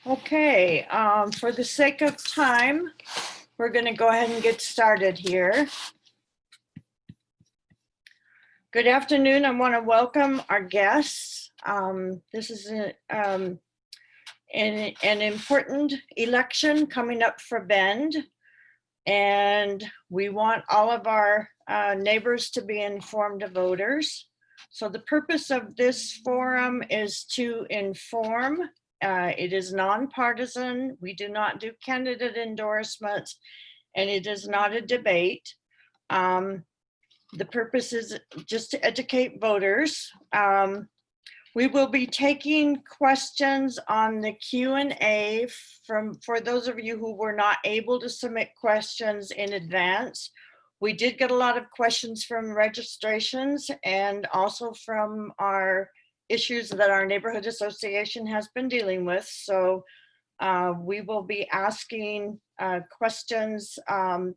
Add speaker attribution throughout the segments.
Speaker 1: Okay, for the sake of time, we're going to go ahead and get started here. Good afternoon. I want to welcome our guests. This is an important election coming up for Bend, and we want all of our neighbors to be informed voters. So the purpose of this forum is to inform. It is nonpartisan. We do not do candidate endorsements, and it is not a debate. The purpose is just to educate voters. We will be taking questions on the Q&A for those of you who were not able to submit questions in advance. We did get a lot of questions from registrations and also from our issues that our neighborhood association has been dealing with. So we will be asking questions.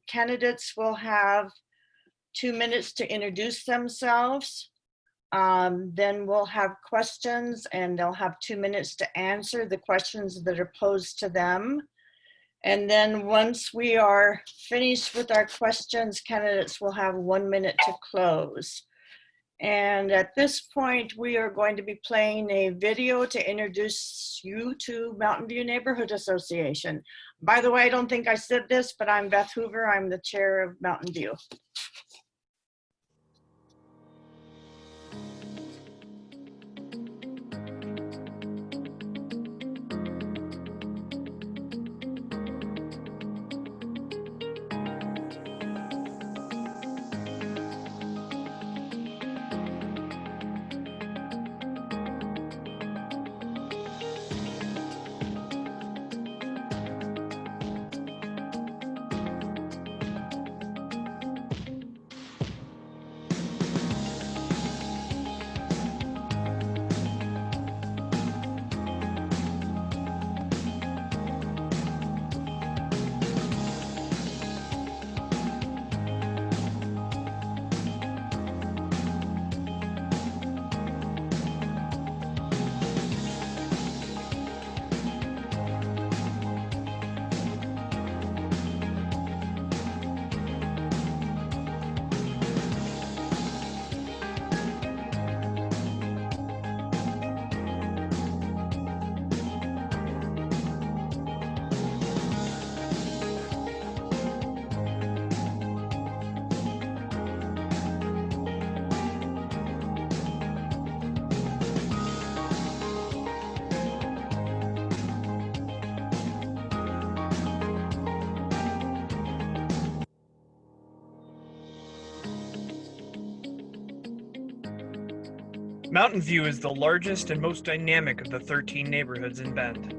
Speaker 1: Candidates will have 2 minutes to introduce themselves. Then we'll have questions and they'll have 2 minutes to answer the questions that are posed to them. And then once we are finished with our questions, candidates will have 1 minute to close. And at this point, we are going to be playing a video to introduce you to Mountain View Neighborhood Association. By the way, I don't think I said this, but I'm Beth Hoover. I'm the chair of Mountain View.
Speaker 2: Mountain View is the largest and most dynamic of the 13 neighborhoods in Bend.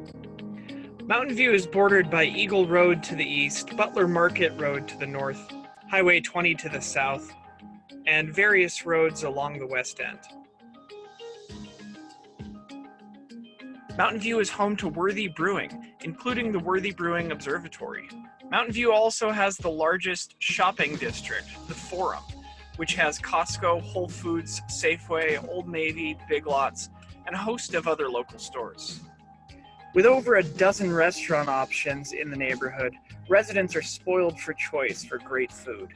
Speaker 2: Mountain View is bordered by Eagle Road to the east, Butler Market Road to the north, Highway 20 to the south, and various roads along the west end. Mountain View is home to Worthy Brewing, including the Worthy Brewing Observatory. Mountain View also has the largest shopping district, the Forum, which has Costco, Whole Foods, Safeway, Old Navy, Big Lots, and a host of other local stores. With over a dozen restaurant options in the neighborhood, residents are spoiled for choice for great food.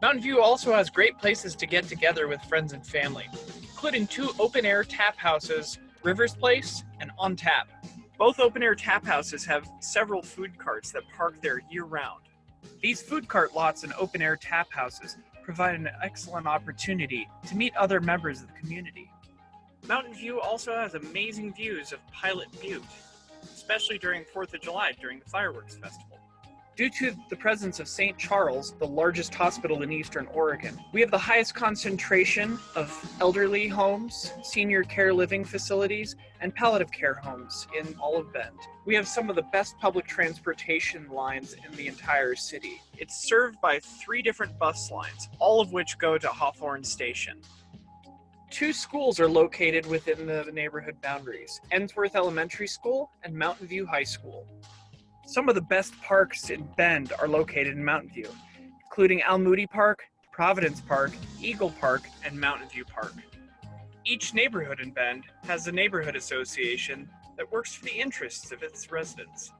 Speaker 2: Mountain View also has great places to get together with friends and family, including 2 open-air tap houses, Rivers Place and On Tap. Both open-air tap houses have several food carts that park there year-round. These food cart lots and open-air tap houses provide an excellent opportunity to meet other members of the community. Mountain View also has amazing views of Pilot Butte, especially during 4th of July during the fireworks festival. Due to the presence of St. Charles, the largest hospital in Eastern Oregon, we have the highest concentration of elderly homes, senior care living facilities, and palliative care homes in all of Bend. We have some of the best public transportation lines in the entire city. It's served by 3 different bus lines, all of which go to Hawthorne Station. 2 schools are located within the neighborhood boundaries, Ensworth Elementary School and Mountain View High School. Some of the best parks in Bend are located in Mountain View, including Al Moody Park, Providence Park, Eagle Park, and Mountain View Park. Each neighborhood in Bend has a neighborhood association that works for the interests of its residents.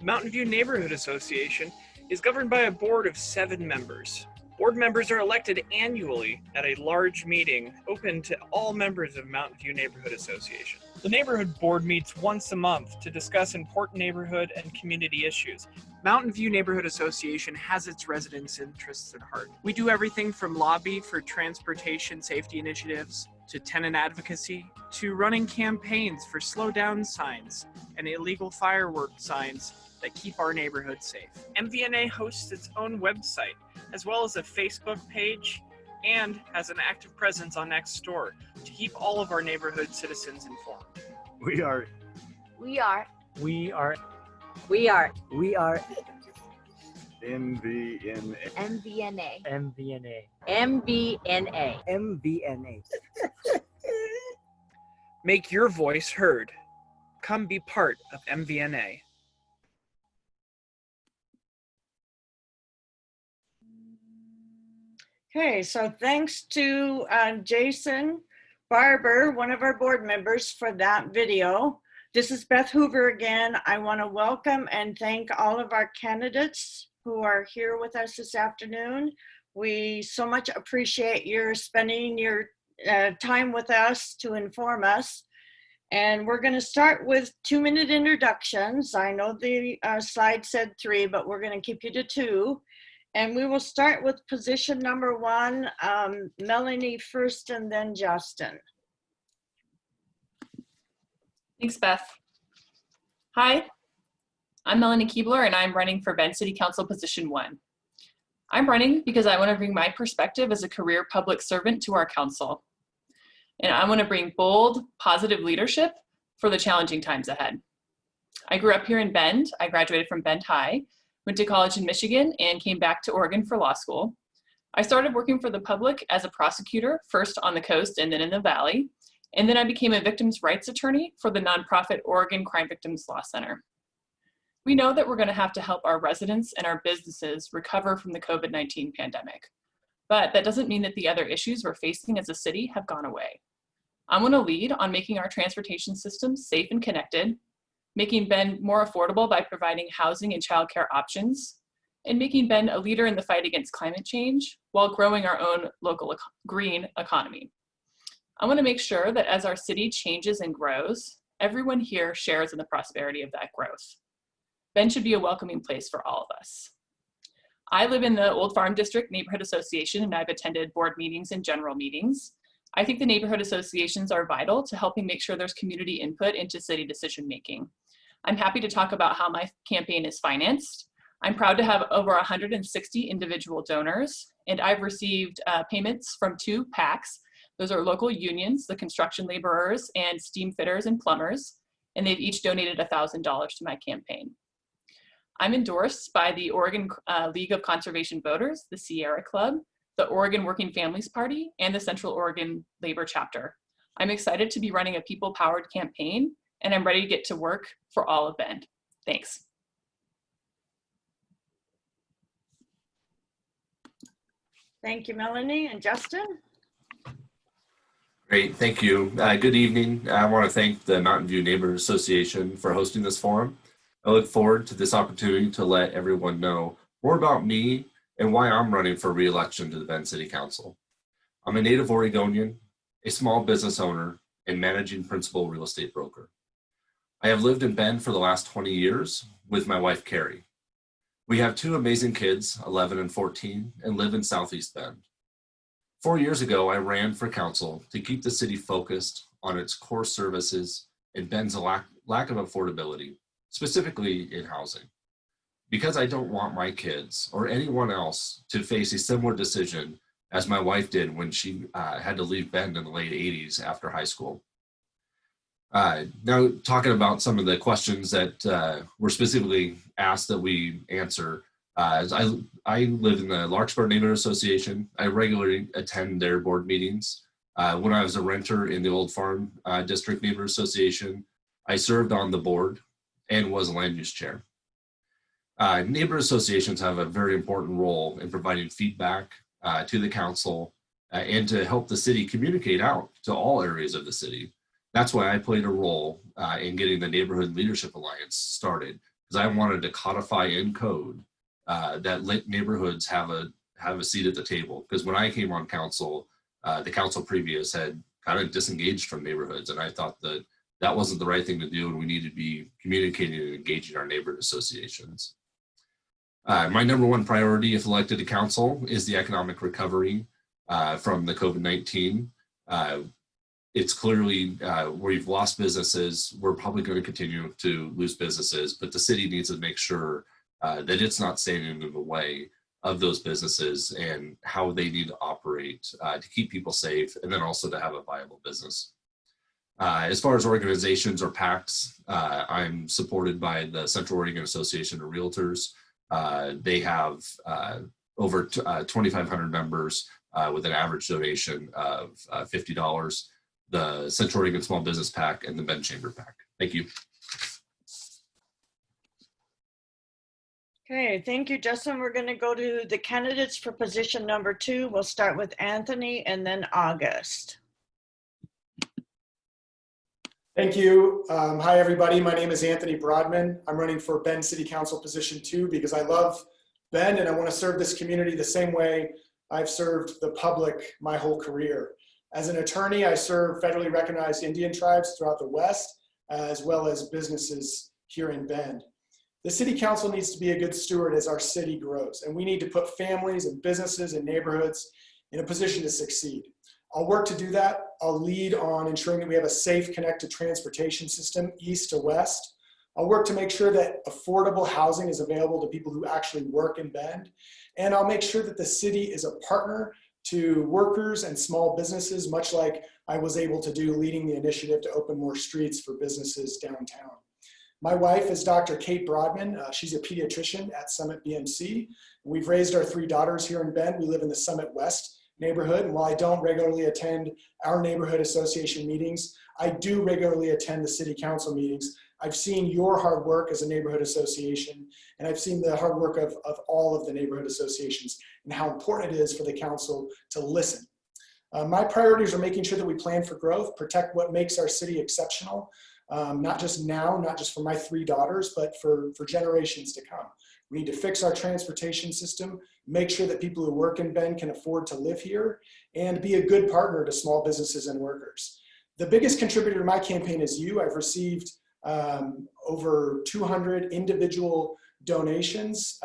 Speaker 2: The Mountain View Neighborhood Association is governed by a board of 7 members. Board members are elected annually at a large meeting open to all members of Mountain View Neighborhood Association. The neighborhood board meets once a month to discuss important neighborhood and community issues. Mountain View Neighborhood Association has its residents' interests at heart. We do everything from lobby for transportation safety initiatives, to tenant advocacy, to running campaigns for slow down signs and illegal fireworks signs that keep our neighborhood safe. MVNA hosts its own website, as well as a Facebook page, and has an active presence on Nextdoor to keep all of our neighborhood citizens informed.
Speaker 3: We are MVNA.
Speaker 4: MVNA.
Speaker 2: Make your voice heard. Come be part of MVNA.
Speaker 1: Okay, so thanks to Jason Barber, one of our board members, for that video. This is Beth Hoover again. I want to welcome and thank all of our candidates who are here with us this afternoon. We so much appreciate your spending your time with us to inform us. And we're going to start with 2-minute introductions. I know the slide said 3, but we're going to keep you to 2. And we will start with position number 1, Melanie first and then Justin.
Speaker 5: Thanks, Beth. Hi, I'm Melanie Keebler and I'm running for Bend City Council position 1. I'm running because I want to bring my perspective as a career public servant to our council. And I want to bring bold, positive leadership for the challenging times ahead. I grew up here in Bend. I graduated from Bend High, went to college in Michigan, and came back to Oregon for law school. I started working for the public as a prosecutor, first on the coast and then in the Valley. And then I became a victims' rights attorney for the nonprofit Oregon Crime Victims Law Center. We know that we're going to have to help our residents and our businesses recover from the COVID-19 pandemic. But that doesn't mean that the other issues we're facing as a city have gone away. I want to lead on making our transportation system safe and connected, making Bend more affordable by providing housing and childcare options, and making Bend a leader in the fight against climate change while growing our own local green economy. I want to make sure that as our city changes and grows, everyone here shares in the prosperity of that growth. Bend should be a welcoming place for all of us. I live in the Old Farm District Neighborhood Association, and I've attended board meetings and general meetings. I think the neighborhood associations are vital to helping make sure there's community input into city decision making. I'm happy to talk about how my campaign is financed. I'm proud to have over 160 individual donors, and I've received payments from 2 PACs. Those are local unions, the construction laborers and steam fitters and plumbers, and they've each donated $1,000 to my campaign. I'm endorsed by the Oregon League of Conservation Voters, the Sierra Club, the Oregon Working Families Party, and the Central Oregon Labor Chapter. I'm excited to be running a people-powered campaign, and I'm ready to get to work for all of Bend. Thanks.
Speaker 1: Thank you, Melanie. And Justin?
Speaker 6: Great, thank you. Good evening. I want to thank the Mountain View Neighborhood Association for hosting this forum. I look forward to this opportunity to let everyone know more about me and why I'm running for re-election to the Bend City Council. I'm a native Oregonian, a small business owner, and managing principal real estate broker. I have lived in Bend for the last 20 years with my wife, Carrie. We have 2 amazing kids, 11 and 14, and live in Southeast Bend. 4 years ago, I ran for council to keep the city focused on its core services and Bend's lack of affordability, specifically in housing. Because I don't want my kids or anyone else to face a similar decision as my wife did when she had to leave Bend in the late 80s after high school. Now, talking about some of the questions that were specifically asked that we answer. I live in the Larkspur Neighborhood Association. I regularly attend their board meetings. When I was a renter in the Old Farm District Neighborhood Association, I served on the board and was a land use chair. Neighborhood associations have a very important role in providing feedback to the council and to help the city communicate out to all areas of the city. That's why I played a role in getting the Neighborhood Leadership Alliance started, because I wanted to codify in code that neighborhoods have a seat at the table. Because when I came on council, the council previous had kind of disengaged from neighborhoods, and I thought that that wasn't the right thing to do, and we needed to be communicating and engaging our neighborhood associations. My number one priority, if elected to council, is the economic recovery from the COVID-19. It's clearly where we've lost businesses. We're probably going to continue to lose businesses, but the city needs to make sure that it's not standing in the way of those businesses and how they need to operate to keep people safe, and then also to have a viable business. As far as organizations or PACs, I'm supported by the Central Oregon Association of Realtors. They have over 2,500 members with an average donation of $50. The Central Oregon Small Business PAC and the Bend Chamber PAC. Thank you.
Speaker 1: Okay, thank you, Justin. We're going to go to the candidates for position number 2. We'll start with Anthony and then August.
Speaker 3: Thank you. Hi, everybody. My name is Anthony Broadman. I'm running for Bend City Council position 2 because I love Bend and I want to serve this community the same way I've served the public my whole career. As an attorney, I serve federally recognized Indian tribes throughout the West, as well as businesses here in Bend. The City Council needs to be a good steward as our city grows, and we need to put families and businesses and neighborhoods in a position to succeed. I'll work to do that. I'll lead on ensuring that we have a safe, connected transportation system, east to west. I'll work to make sure that affordable housing is available to people who actually work in Bend. And I'll make sure that the city is a partner to workers and small businesses, much like I was able to do leading the initiative to open more streets for businesses downtown. My wife is Dr. Kate Broadman. She's a pediatrician at Summit BMC. We've raised our 3 daughters here in Bend. We live in the Summit West neighborhood. And while I don't regularly attend our neighborhood association meetings, I do regularly attend the city council meetings. I've seen your hard work as a neighborhood association, and I've seen the hard work of all of the neighborhood associations and how important it is for the council to listen. My priorities are making sure that we plan for growth, protect what makes our city exceptional, not just now, not just for my 3 daughters, but for generations to come. We need to fix our transportation system, make sure that people who work in Bend can afford to live here, and be a good partner to small businesses and workers. The biggest contributor to my campaign is you. I've received over 200 individual donations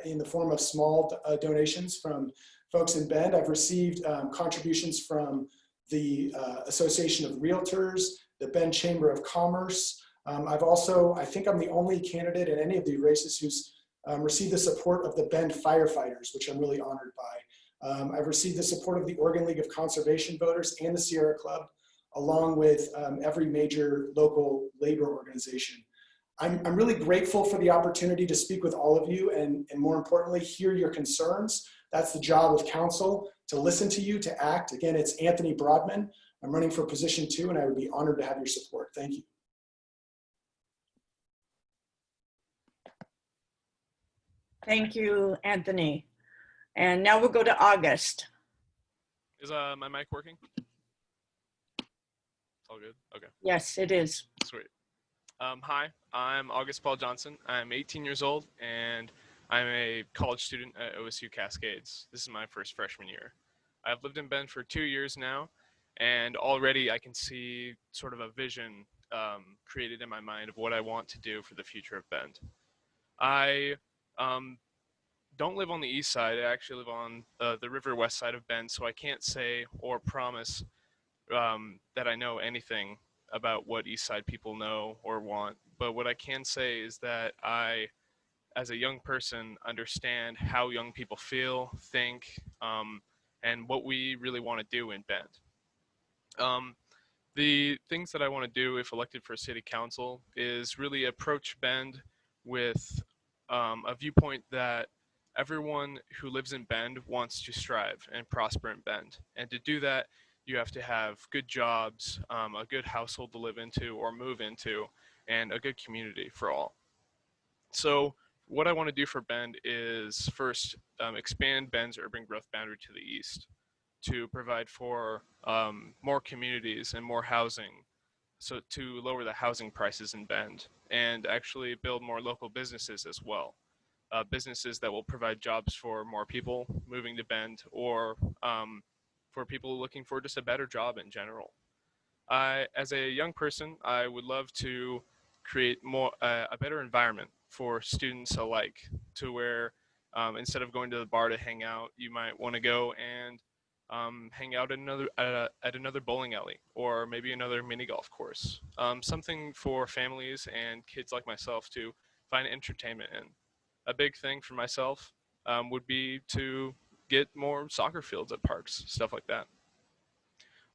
Speaker 3: in the form of small donations from folks in Bend. I've received contributions from the Association of Realtors, the Bend Chamber of Commerce. I've also, I think I'm the only candidate in any of the races who's received the support of the Bend firefighters, which I'm really honored by. I've received the support of the Oregon League of Conservation Voters and the Sierra Club, along with every major local labor organization. I'm really grateful for the opportunity to speak with all of you and more importantly, hear your concerns. That's the job of council, to listen to you, to act. Again, it's Anthony Broadman. I'm running for position 2 and I would be honored to have your support. Thank you.
Speaker 1: Thank you, Anthony. And now we'll go to August.
Speaker 4: Is my mic working? It's all good? Okay.
Speaker 1: Yes, it is.
Speaker 4: Sweet. Hi, I'm August Paul Johnson. I'm 18 years old and I'm a college student at OSU Cascades. This is my first freshman year. I've lived in Bend for 2 years now, and already I can see sort of a vision created in my mind of what I want to do for the future of Bend. I don't live on the east side. I actually live on the river west side of Bend, so I can't say or promise that I know anything about what east side people know or want. But what I can say is that I, as a young person, understand how young people feel, think, and what we really want to do in Bend. The things that I want to do if elected for city council is really approach Bend with a viewpoint that everyone who lives in Bend wants to strive and prosper in Bend. And to do that, you have to have good jobs, a good household to live into or move into, and a good community for all. So what I want to do for Bend is first expand Bend's urban growth boundary to the east. to provide for more communities and more housing, so to lower the housing prices in Bend and actually build more local businesses as well. Businesses that will provide jobs for more people moving to Bend, or for people looking for just a better job in general. As a young person, I would love to create a better environment for students alike, to where instead of going to the bar to hang out, you might want to go and hang out at another bowling alley, or maybe another mini golf course. Something for families and kids like myself to find entertainment in. A big thing for myself would be to get more soccer fields at parks, stuff like that.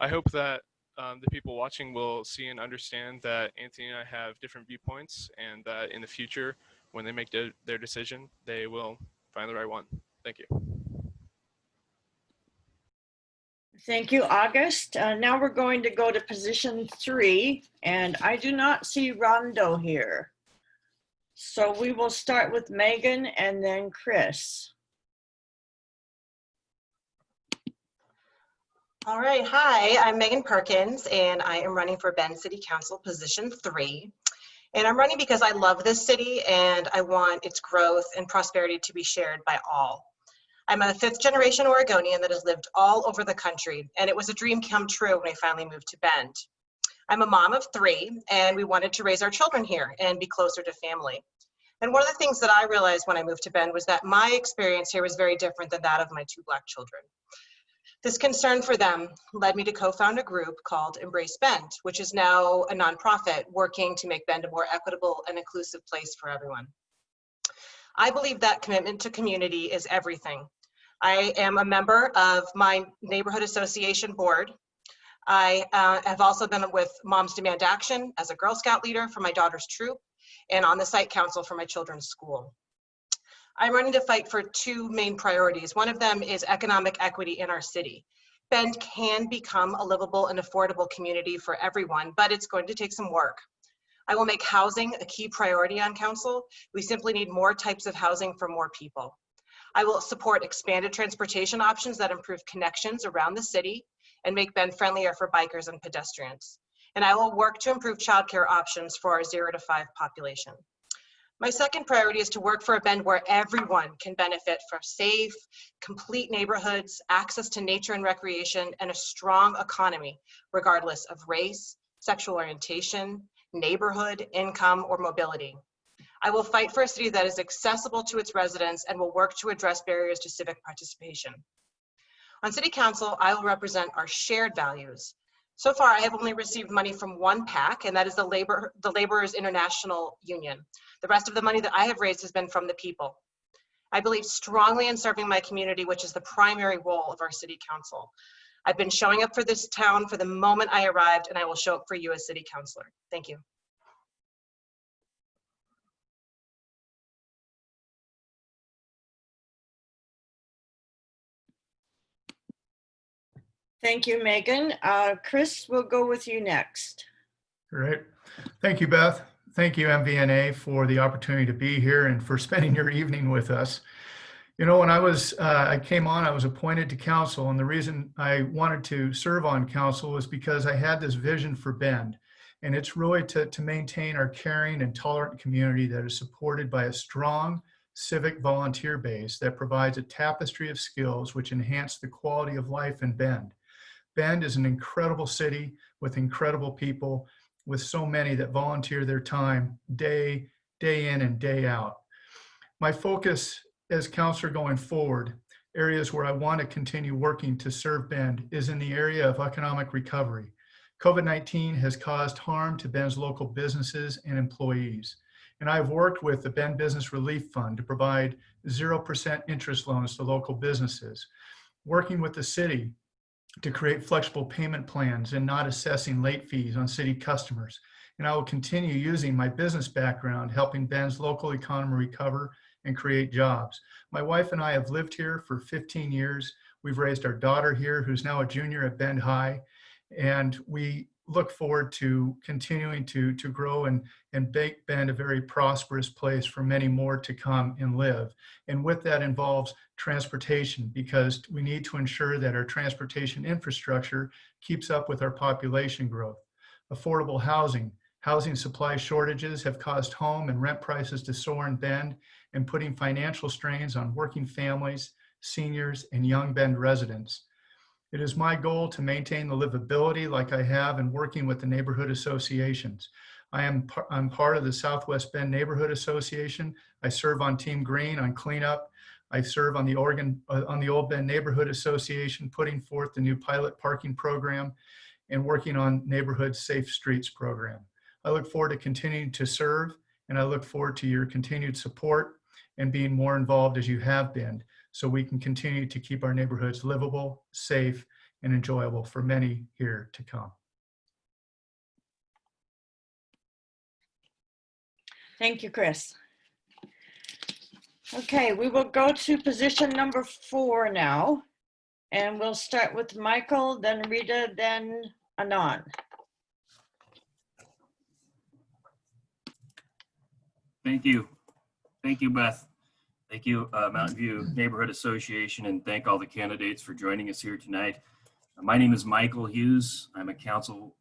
Speaker 4: I hope that the people watching will see and understand that Anthony and I have different viewpoints, and that in the future, when they make their decision, they will find the right one. Thank you.
Speaker 1: Thank you, August. Now we're going to go to position 3, and I do not see Rondo here. So we will start with Megan and then Chris.
Speaker 7: All right, hi, I'm Megan Perkins, and I am running for Bend City Council position 3. And I'm running because I love this city and I want its growth and prosperity to be shared by all. I'm a 5th generation Oregonian that has lived all over the country, and it was a dream come true when I finally moved to Bend. I'm a mom of 3, and we wanted to raise our children here and be closer to family. And one of the things that I realized when I moved to Bend was that my experience here was very different than that of my 2 Black children. This concern for them led me to co-found a group called Embrace Bend, which is now a nonprofit working to make Bend a more equitable and inclusive place for everyone. I believe that commitment to community is everything. I am a member of my neighborhood association board. I have also been with Moms Demand Action as a Girl Scout leader for my daughter's troop, and on the site council for my children's school. I'm running to fight for 2 main priorities. One of them is economic equity in our city. Bend can become a livable and affordable community for everyone, but it's going to take some work. I will make housing a key priority on council. We simply need more types of housing for more people. I will support expanded transportation options that improve connections around the city and make Bend friendlier for bikers and pedestrians. And I will work to improve childcare options for our 0 to 5 population. My second priority is to work for a Bend where everyone can benefit from safe, complete neighborhoods, access to nature and recreation, and a strong economy, regardless of race, sexual orientation, neighborhood, income, or mobility. I will fight for a city that is accessible to its residents and will work to address barriers to civic participation. On City Council, I will represent our shared values. So far, I have only received money from 1 PAC, and that is the Laborers International Union. The rest of the money that I have raised has been from the people. I believe strongly in serving my community, which is the primary role of our City Council. I've been showing up for this town for the moment I arrived, and I will show up for you as City Councilor. Thank you.
Speaker 1: Thank you, Megan. Chris, we'll go with you next.
Speaker 8: Great. Thank you, Beth. Thank you, MVNA, for the opportunity to be here and for spending your evening with us. You know, when I came on, I was appointed to council, and the reason I wanted to serve on council was because I had this vision for Bend, and it's really to maintain our caring and tolerant community that is supported by a strong civic volunteer base that provides a tapestry of skills which enhance the quality of life in Bend. Bend is an incredible city with incredible people, with so many that volunteer their time day in and day out. My focus as counselor going forward, areas where I want to continue working to serve Bend, is in the area of economic recovery. COVID-19 has caused harm to Bend's local businesses and employees. And I've worked with the Bend Business Relief Fund to provide 0% interest loans to local businesses, working with the city to create flexible payment plans and not assessing late fees on city customers. And I will continue using my business background, helping Bend's local economy recover and create jobs. My wife and I have lived here for 15 years. We've raised our daughter here, who's now a junior at Bend High. And we look forward to continuing to grow and make Bend a very prosperous place for many more to come and live. And with that involves transportation, because we need to ensure that our transportation infrastructure keeps up with our population growth. Affordable housing. Housing supply shortages have caused home and rent prices to soar in Bend and putting financial strains on working families, seniors, and young Bend residents. It is my goal to maintain the livability like I have in working with the neighborhood associations. I'm part of the Southwest Bend Neighborhood Association. I serve on Team Green on cleanup. I serve on the Old Bend Neighborhood Association, putting forth the new pilot parking program and working on Neighborhood Safe Streets program. I look forward to continuing to serve, and I look forward to your continued support and being more involved as you have been, so we can continue to keep our neighborhoods livable, safe, and enjoyable for many here to come.
Speaker 1: Thank you, Chris. Okay, we will go to position number 4 now. And we'll start with Michael, then Rita, then Anand.
Speaker 9: Thank you. Thank you, Beth. Thank you, Mountain View Neighborhood Association, and thank all the candidates for joining us here tonight. My name is Michael Hughes. I'm a council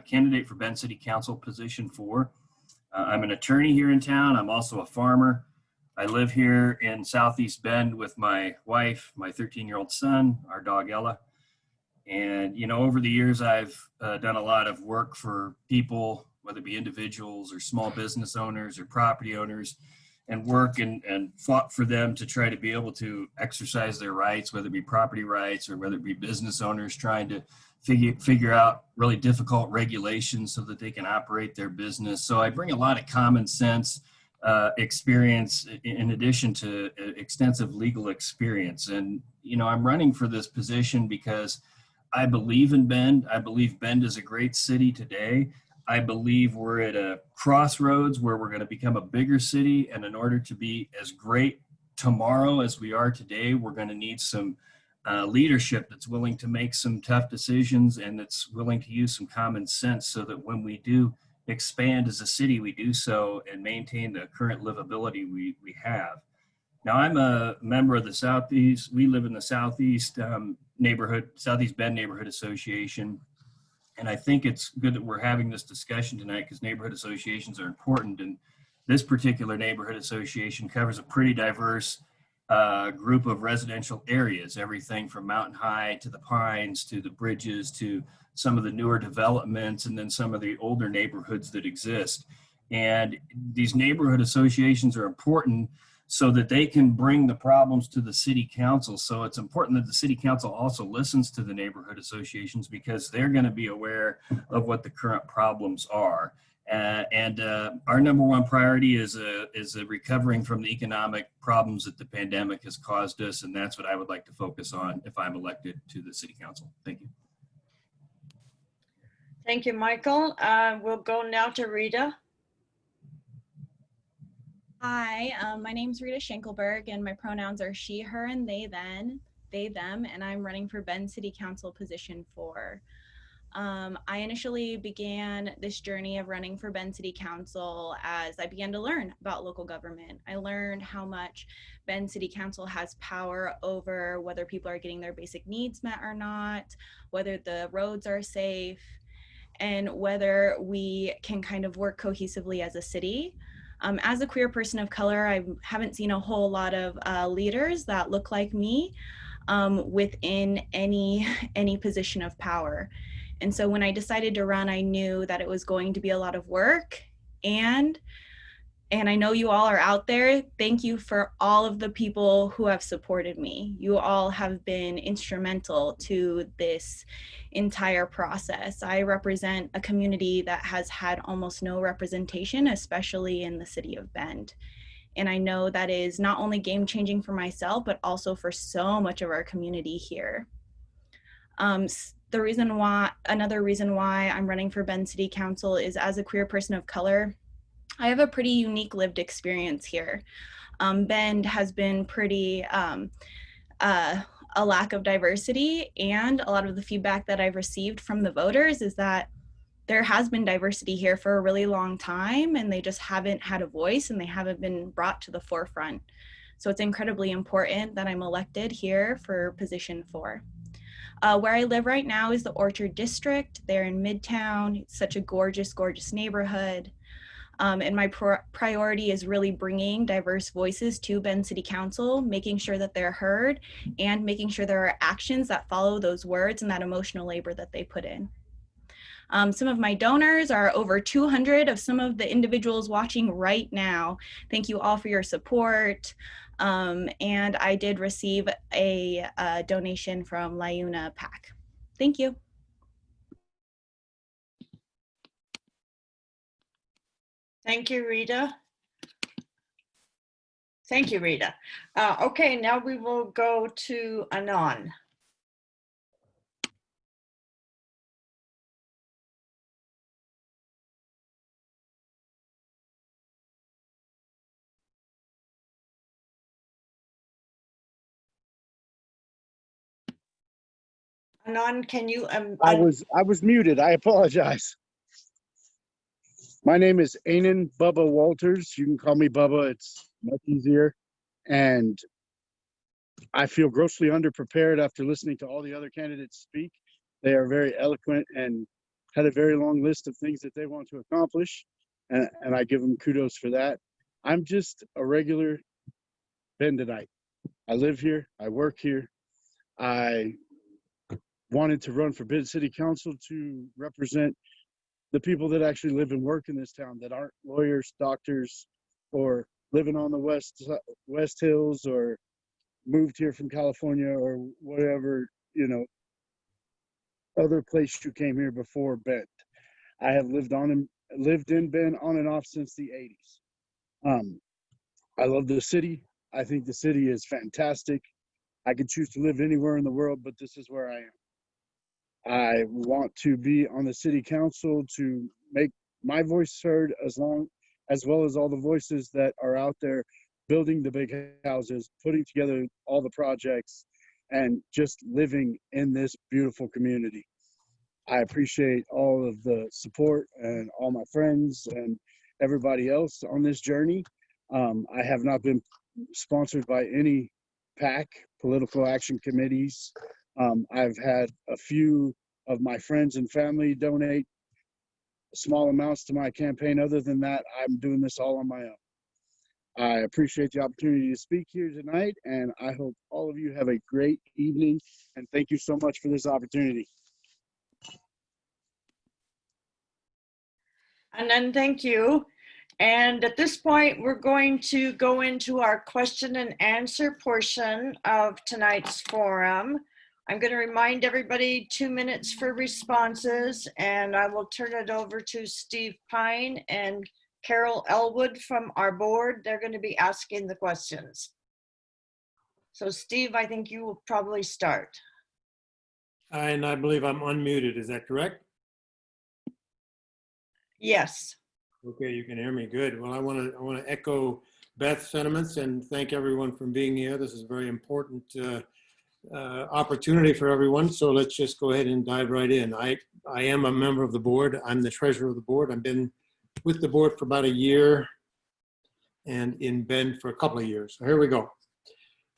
Speaker 9: candidate for Bend City Council position 4. I'm an attorney here in town. I'm also a farmer. I live here in Southeast Bend with my wife, my 13-year-old son, our dog Ella. And, you know, over the years, I've done a lot of work for people, whether it be individuals or small business owners or property owners, and work and fought for them to try to be able to exercise their rights, whether it be property rights or whether it be business owners trying to figure out really difficult regulations so that they can operate their business. So I bring a lot of common sense experience in addition to extensive legal experience. And, you know, I'm running for this position because I believe in Bend. I believe Bend is a great city today. I believe we're at a crossroads where we're going to become a bigger city. And in order to be as great tomorrow as we are today, we're going to need some leadership that's willing to make some tough decisions and that's willing to use some common sense so that when we do expand as a city, we do so and maintain the current livability we have. Now, I'm a member of the Southeast. We live in the Southeast neighborhood, Southeast Bend Neighborhood Association. And I think it's good that we're having this discussion tonight because neighborhood associations are important. And this particular neighborhood association covers a pretty diverse group of residential areas, everything from Mountain High to the Pines to the Bridges to some of the newer developments and then some of the older neighborhoods that exist. And these neighborhood associations are important so that they can bring the problems to the city council. So it's important that the city council also listens to the neighborhood associations because they're going to be aware of what the current problems are. And our number one priority is recovering from the economic problems that the pandemic has caused us. And that's what I would like to focus on if I'm elected to the city council. Thank you.
Speaker 1: Thank you, Michael. We'll go now to Rita.
Speaker 10: Hi, my name's Rita Schenkelberg and my pronouns are she, her, and they, them, and I'm running for Bend City Council position 4. I initially began this journey of running for Bend City Council as I began to learn about local government. I learned how much Bend City Council has power over whether people are getting their basic needs met or not, whether the roads are safe, and whether we can kind of work cohesively as a city. As a queer person of color, I haven't seen a whole lot of leaders that look like me within any position of power. And so when I decided to run, I knew that it was going to be a lot of work. And I know you all are out there. Thank you for all of the people who have supported me. You all have been instrumental to this entire process. I represent a community that has had almost no representation, especially in the city of Bend. And I know that is not only game-changing for myself, but also for so much of our community here. Another reason why I'm running for Bend City Council is as a queer person of color, I have a pretty unique lived experience here. Bend has been pretty a lack of diversity, and a lot of the feedback that I've received from the voters is that there has been diversity here for a really long time, and they just haven't had a voice and they haven't been brought to the forefront. So it's incredibly important that I'm elected here for position 4. Where I live right now is the Orchard District. They're in Midtown. It's such a gorgeous, gorgeous neighborhood. And my priority is really bringing diverse voices to Bend City Council, making sure that they're heard, and making sure there are actions that follow those words and that emotional labor that they put in. Some of my donors are over 200 of some of the individuals watching right now. Thank you all for your support. And I did receive a donation from Liuna PAC. Thank you.
Speaker 1: Thank you, Rita. Thank you, Rita. Okay, now we will go to Anon. Anon, can you?
Speaker 11: I was muted. I apologize. My name is Anon Bubba Walters. You can call me Bubba. It's much easier. And I feel grossly underprepared after listening to all the other candidates speak. They are very eloquent and had a very long list of things that they want to accomplish. And I give them kudos for that. I'm just a regular Bendonite. I live here. I work here. I wanted to run for Bend City Council to represent the people that actually live and work in this town that aren't lawyers, doctors, or living on the West Hills, or moved here from California, or whatever, you know, other place you came here before Bend. I have lived in Bend on and off since the 80s. I love the city. I think the city is fantastic. I could choose to live anywhere in the world, but this is where I am. I want to be on the city council to make my voice heard, as well as all the voices that are out there building the big houses, putting together all the projects, and just living in this beautiful community. I appreciate all of the support and all my friends and everybody else on this journey. I have not been sponsored by any PAC, political action committees. I've had a few of my friends and family donate small amounts to my campaign. Other than that, I'm doing this all on my own. I appreciate the opportunity to speak here tonight, and I hope all of you have a great evening, and thank you so much for this opportunity.
Speaker 1: And then thank you. And at this point, we're going to go into our question and answer portion of tonight's forum. I'm going to remind everybody 2 minutes for responses, and I will turn it over to Steve Pine and Carol Elwood from our board. They're going to be asking the questions. So Steve, I think you will probably start.
Speaker 12: And I believe I'm unmuted. Is that correct?
Speaker 1: Yes.
Speaker 12: Okay, you can hear me. Good. Well, I want to echo Beth's sentiments and thank everyone for being here. This is a very important opportunity for everyone. So let's just go ahead and dive right in. I am a member of the board. I'm the treasurer of the board. I've been with the board for about a year and in Bend for a couple of years. So here we go.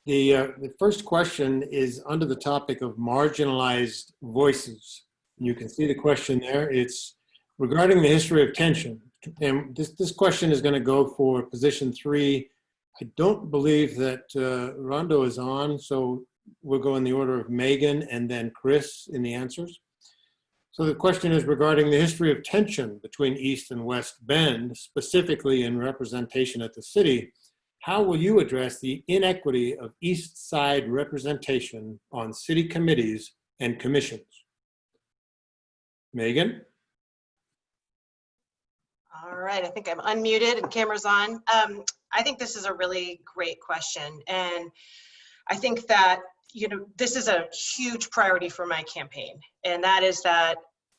Speaker 12: The first question is under the topic of marginalized voices. You can see the question there. It's regarding the history of tension. And this question is going to go for position 3. I don't believe that Rondo is on, so we'll go in the order of Megan and then Chris in the answers. So the question is regarding the history of tension between East and West Bend, specifically in representation at the city. How will you address the inequity of East Side representation on city committees and commissions? Megan?
Speaker 7: All right, I think I'm unmuted and camera's on. I think this is a really great question. And I think that, you know, this is a huge priority for my campaign. And that is that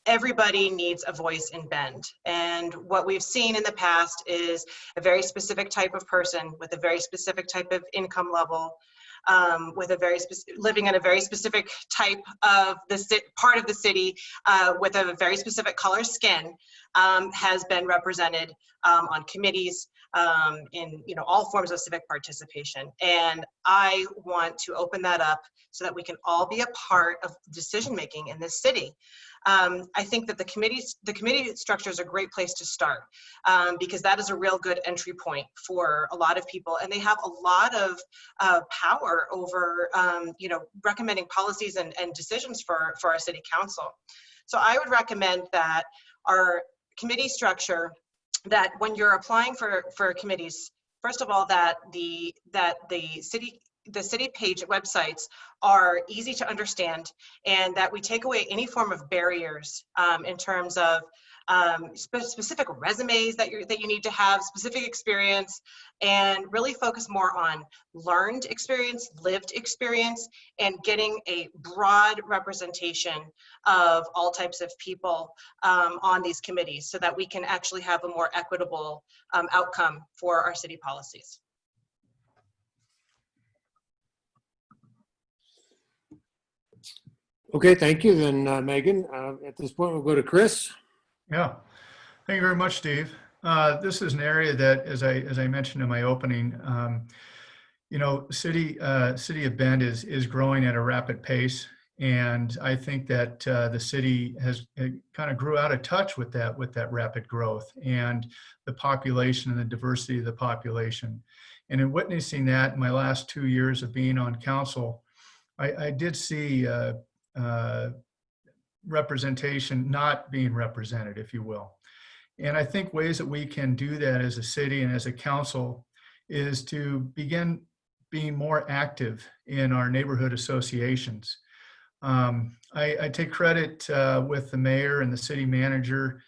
Speaker 7: everybody needs a voice in Bend. And what we've seen in the past is a very specific type of person with a very specific type of income level, with a very living in a very specific type of the part of the city, with a very specific color skin, has been represented on committees, in all forms of civic participation. And I want to open that up so that we can all be a part of decision making in this city. I think that the committee structure is a great place to start, because that is a real good entry point for a lot of people, and they have a lot of power over recommending policies and decisions for our city council. So I would recommend that our committee structure, that when you're applying for committees, first of all, that the city page websites are easy to understand, and that we take away any form of barriers in terms of specific resumes that you need to have, specific experience, and really focus more on learned experience, lived experience, and getting a broad representation of all types of people on these committees, so that we can actually have a more equitable outcome for our city policies.
Speaker 12: Okay, thank you then, Megan. At this point, we'll go to Chris.
Speaker 8: Yeah, thank you very much, Steve. This is an area that, as I mentioned in my opening, city of Bend is growing at a rapid pace, and I think that the city has kind of grew out of touch with that rapid growth and the population and the diversity of the population. And in witnessing that in my last 2 years of being on council, I did see representation not being represented, if you will. And I think ways that we can do that as a city and as a council is to begin being more active in our neighborhood associations. I take credit with the mayor and the city manager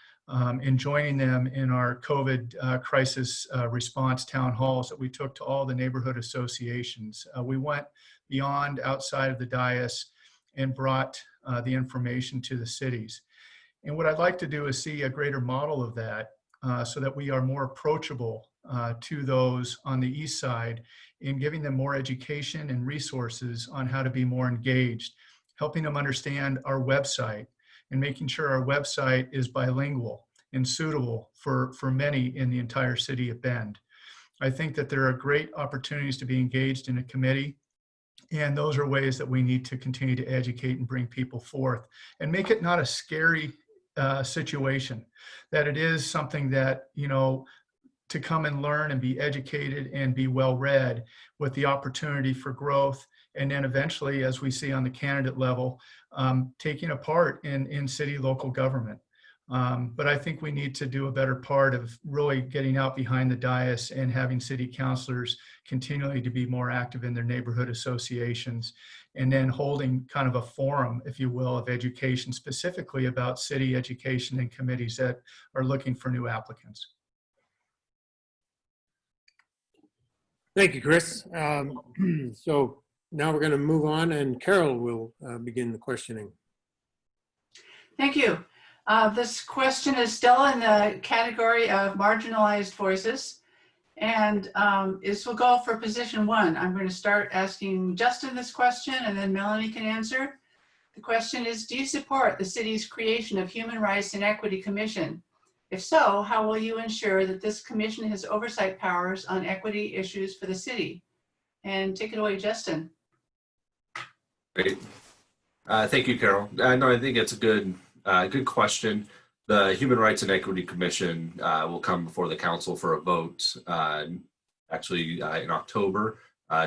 Speaker 8: in joining them in our COVID crisis response town halls that we took to all the neighborhood associations. We went beyond outside of the dais and brought the information to the cities. And what I'd like to do is see a greater model of that so that we are more approachable to those on the east side in giving them more education and resources on how to be more engaged, helping them understand our website and making sure our website is bilingual and suitable for many in the entire city of Bend. I think that there are great opportunities to be engaged in a committee, and those are ways that we need to continue to educate and bring people forth and make it not a scary situation, that it is something that, to come and learn and be educated and be well read with the opportunity for growth. And then eventually, as we see on the candidate level, taking a part in city, local government. But I think we need to do a better part of really getting out behind the dais and having city councilors continually to be more active in their neighborhood associations, and then holding kind of a forum, if you will, of education specifically about city education and committees that are looking for new applicants.
Speaker 12: Thank you, Chris. So now we're going to move on, and Carol will begin the questioning.
Speaker 13: Thank you. This question is still in the category of marginalized voices, and this will go for position 1. I'm going to start asking Justin this question, and then Melanie can answer. The question is, do you support the city's creation of Human Rights and Equity Commission? If so, how will you ensure that this commission has oversight powers on equity issues for the city? And take it away, Justin.
Speaker 6: Great. Thank you, Carol. No, I think it's a good question. The Human Rights and Equity Commission will come before the council for a vote actually in October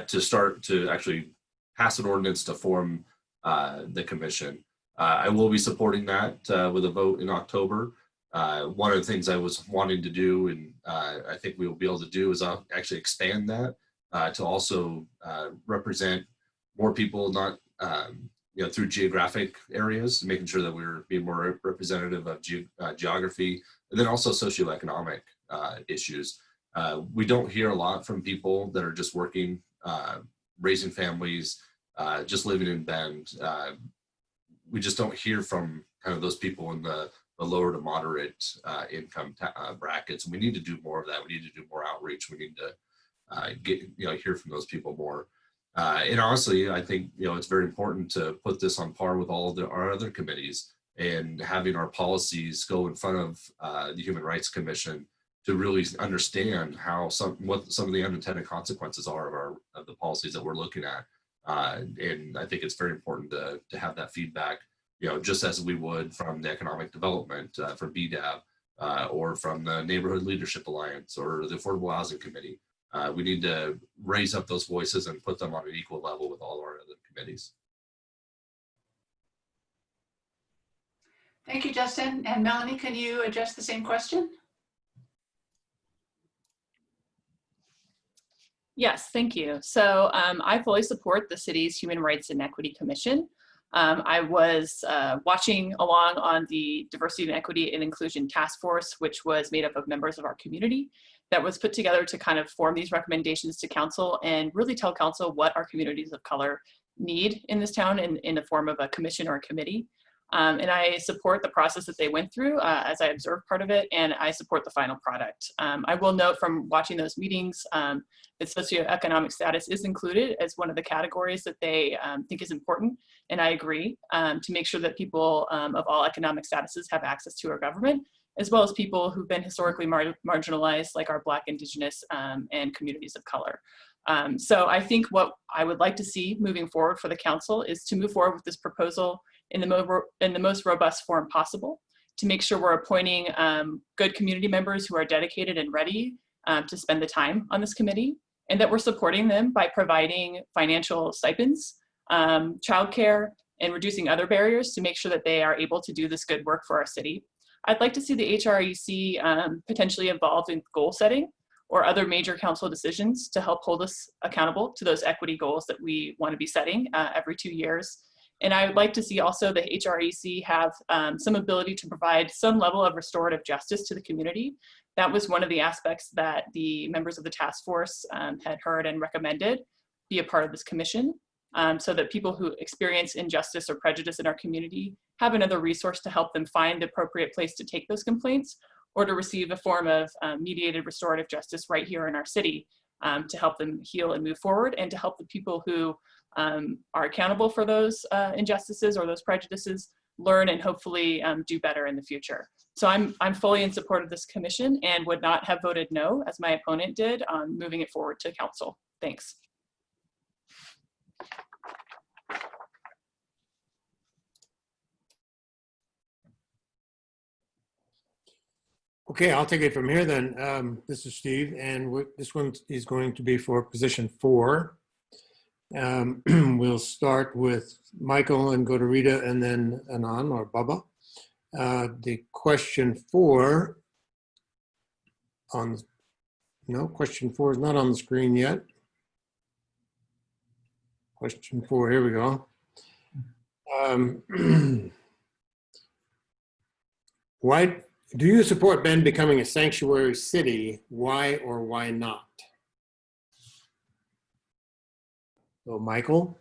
Speaker 6: to start to actually pass an ordinance to form the commission. I will be supporting that with a vote in October. One of the things I was wanting to do, and I think we will be able to do, is actually expand that to also represent more people, not through geographic areas, making sure that we're being more representative of geography, and then also socioeconomic issues. We don't hear a lot from people that are just working, raising families, just living in Bend. we just don't hear from kind of those people in the lower to moderate income brackets. And we need to do more of that. We need to do more outreach. We need to hear from those people more. And honestly, I think it's very important to put this on par with all of our other committees, and having our policies go in front of the Human Rights Commission to really understand what some of the unintended consequences are of the policies that we're looking at. And I think it's very important to have that feedback, just as we would from the Economic Development, from BDAB, or from the Neighborhood Leadership Alliance or the Affordable Housing Committee. We need to raise up those voices and put them on an equal level with all our other committees.
Speaker 13: Thank you, Justin. And Melanie, can you address the same question?
Speaker 5: Yes, thank you. So I fully support the city's Human Rights and Equity Commission. I was watching along on the Diversity and Equity and Inclusion Task Force, which was made up of members of our community, that was put together to kind of form these recommendations to council and really tell council what our communities of color need in this town in the form of a commission or a committee. And I support the process that they went through as I observed part of it, and I support the final product. I will note from watching those meetings that socioeconomic status is included as one of the categories that they think is important, and I agree, to make sure that people of all economic statuses have access to our government, as well as people who've been historically marginalized, like our Black, Indigenous, and communities of color. So I think what I would like to see moving forward for the council is to move forward with this proposal in the most robust form possible, to make sure we're appointing good community members who are dedicated and ready to spend the time on this committee, and that we're supporting them by providing financial stipends, childcare, and reducing other barriers to make sure that they are able to do this good work for our city. I'd like to see the HREC potentially involved in goal setting or other major council decisions to help hold us accountable to those equity goals that we want to be setting every 2 years. And I would like to see also the HREC have some ability to provide some level of restorative justice to the community. That was one of the aspects that the members of the task force had heard and recommended be a part of this commission, so that people who experience injustice or prejudice in our community have another resource to help them find the appropriate place to take those complaints, or to receive a form of mediated restorative justice right here in our city to help them heal and move forward, and to help the people who are accountable for those injustices or those prejudices learn and hopefully do better in the future. So I'm fully in support of this commission and would not have voted no, as my opponent did, on moving it forward to council. Thanks.
Speaker 12: Okay, I'll take it from here then. This is Steve, and this one is going to be for position 4. We'll start with Michael and go to Rita and then Anand or Bubba. The question 4 question 4 is not on the screen yet. Question 4, here we go. Why do you support Bend becoming a sanctuary city? Why or why not? So, Michael?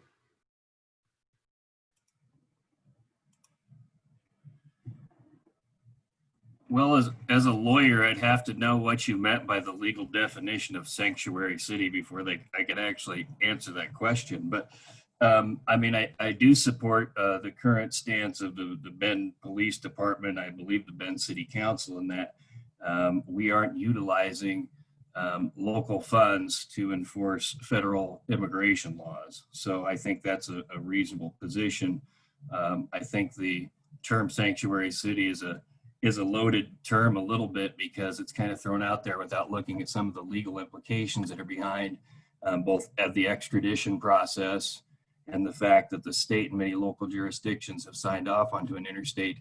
Speaker 9: Well, as a lawyer, I'd have to know what you meant by the legal definition of sanctuary city before I could actually answer that question. But I mean, I do support the current stance of the Bend Police Department. I believe the Bend City Council in that we aren't utilizing local funds to enforce federal immigration laws. So I think that's a reasonable position. I think the term sanctuary city is a loaded term a little bit because it's kind of thrown out there without looking at some of the legal implications that are behind both at the extradition process and the fact that the state and many local jurisdictions have signed off onto an interstate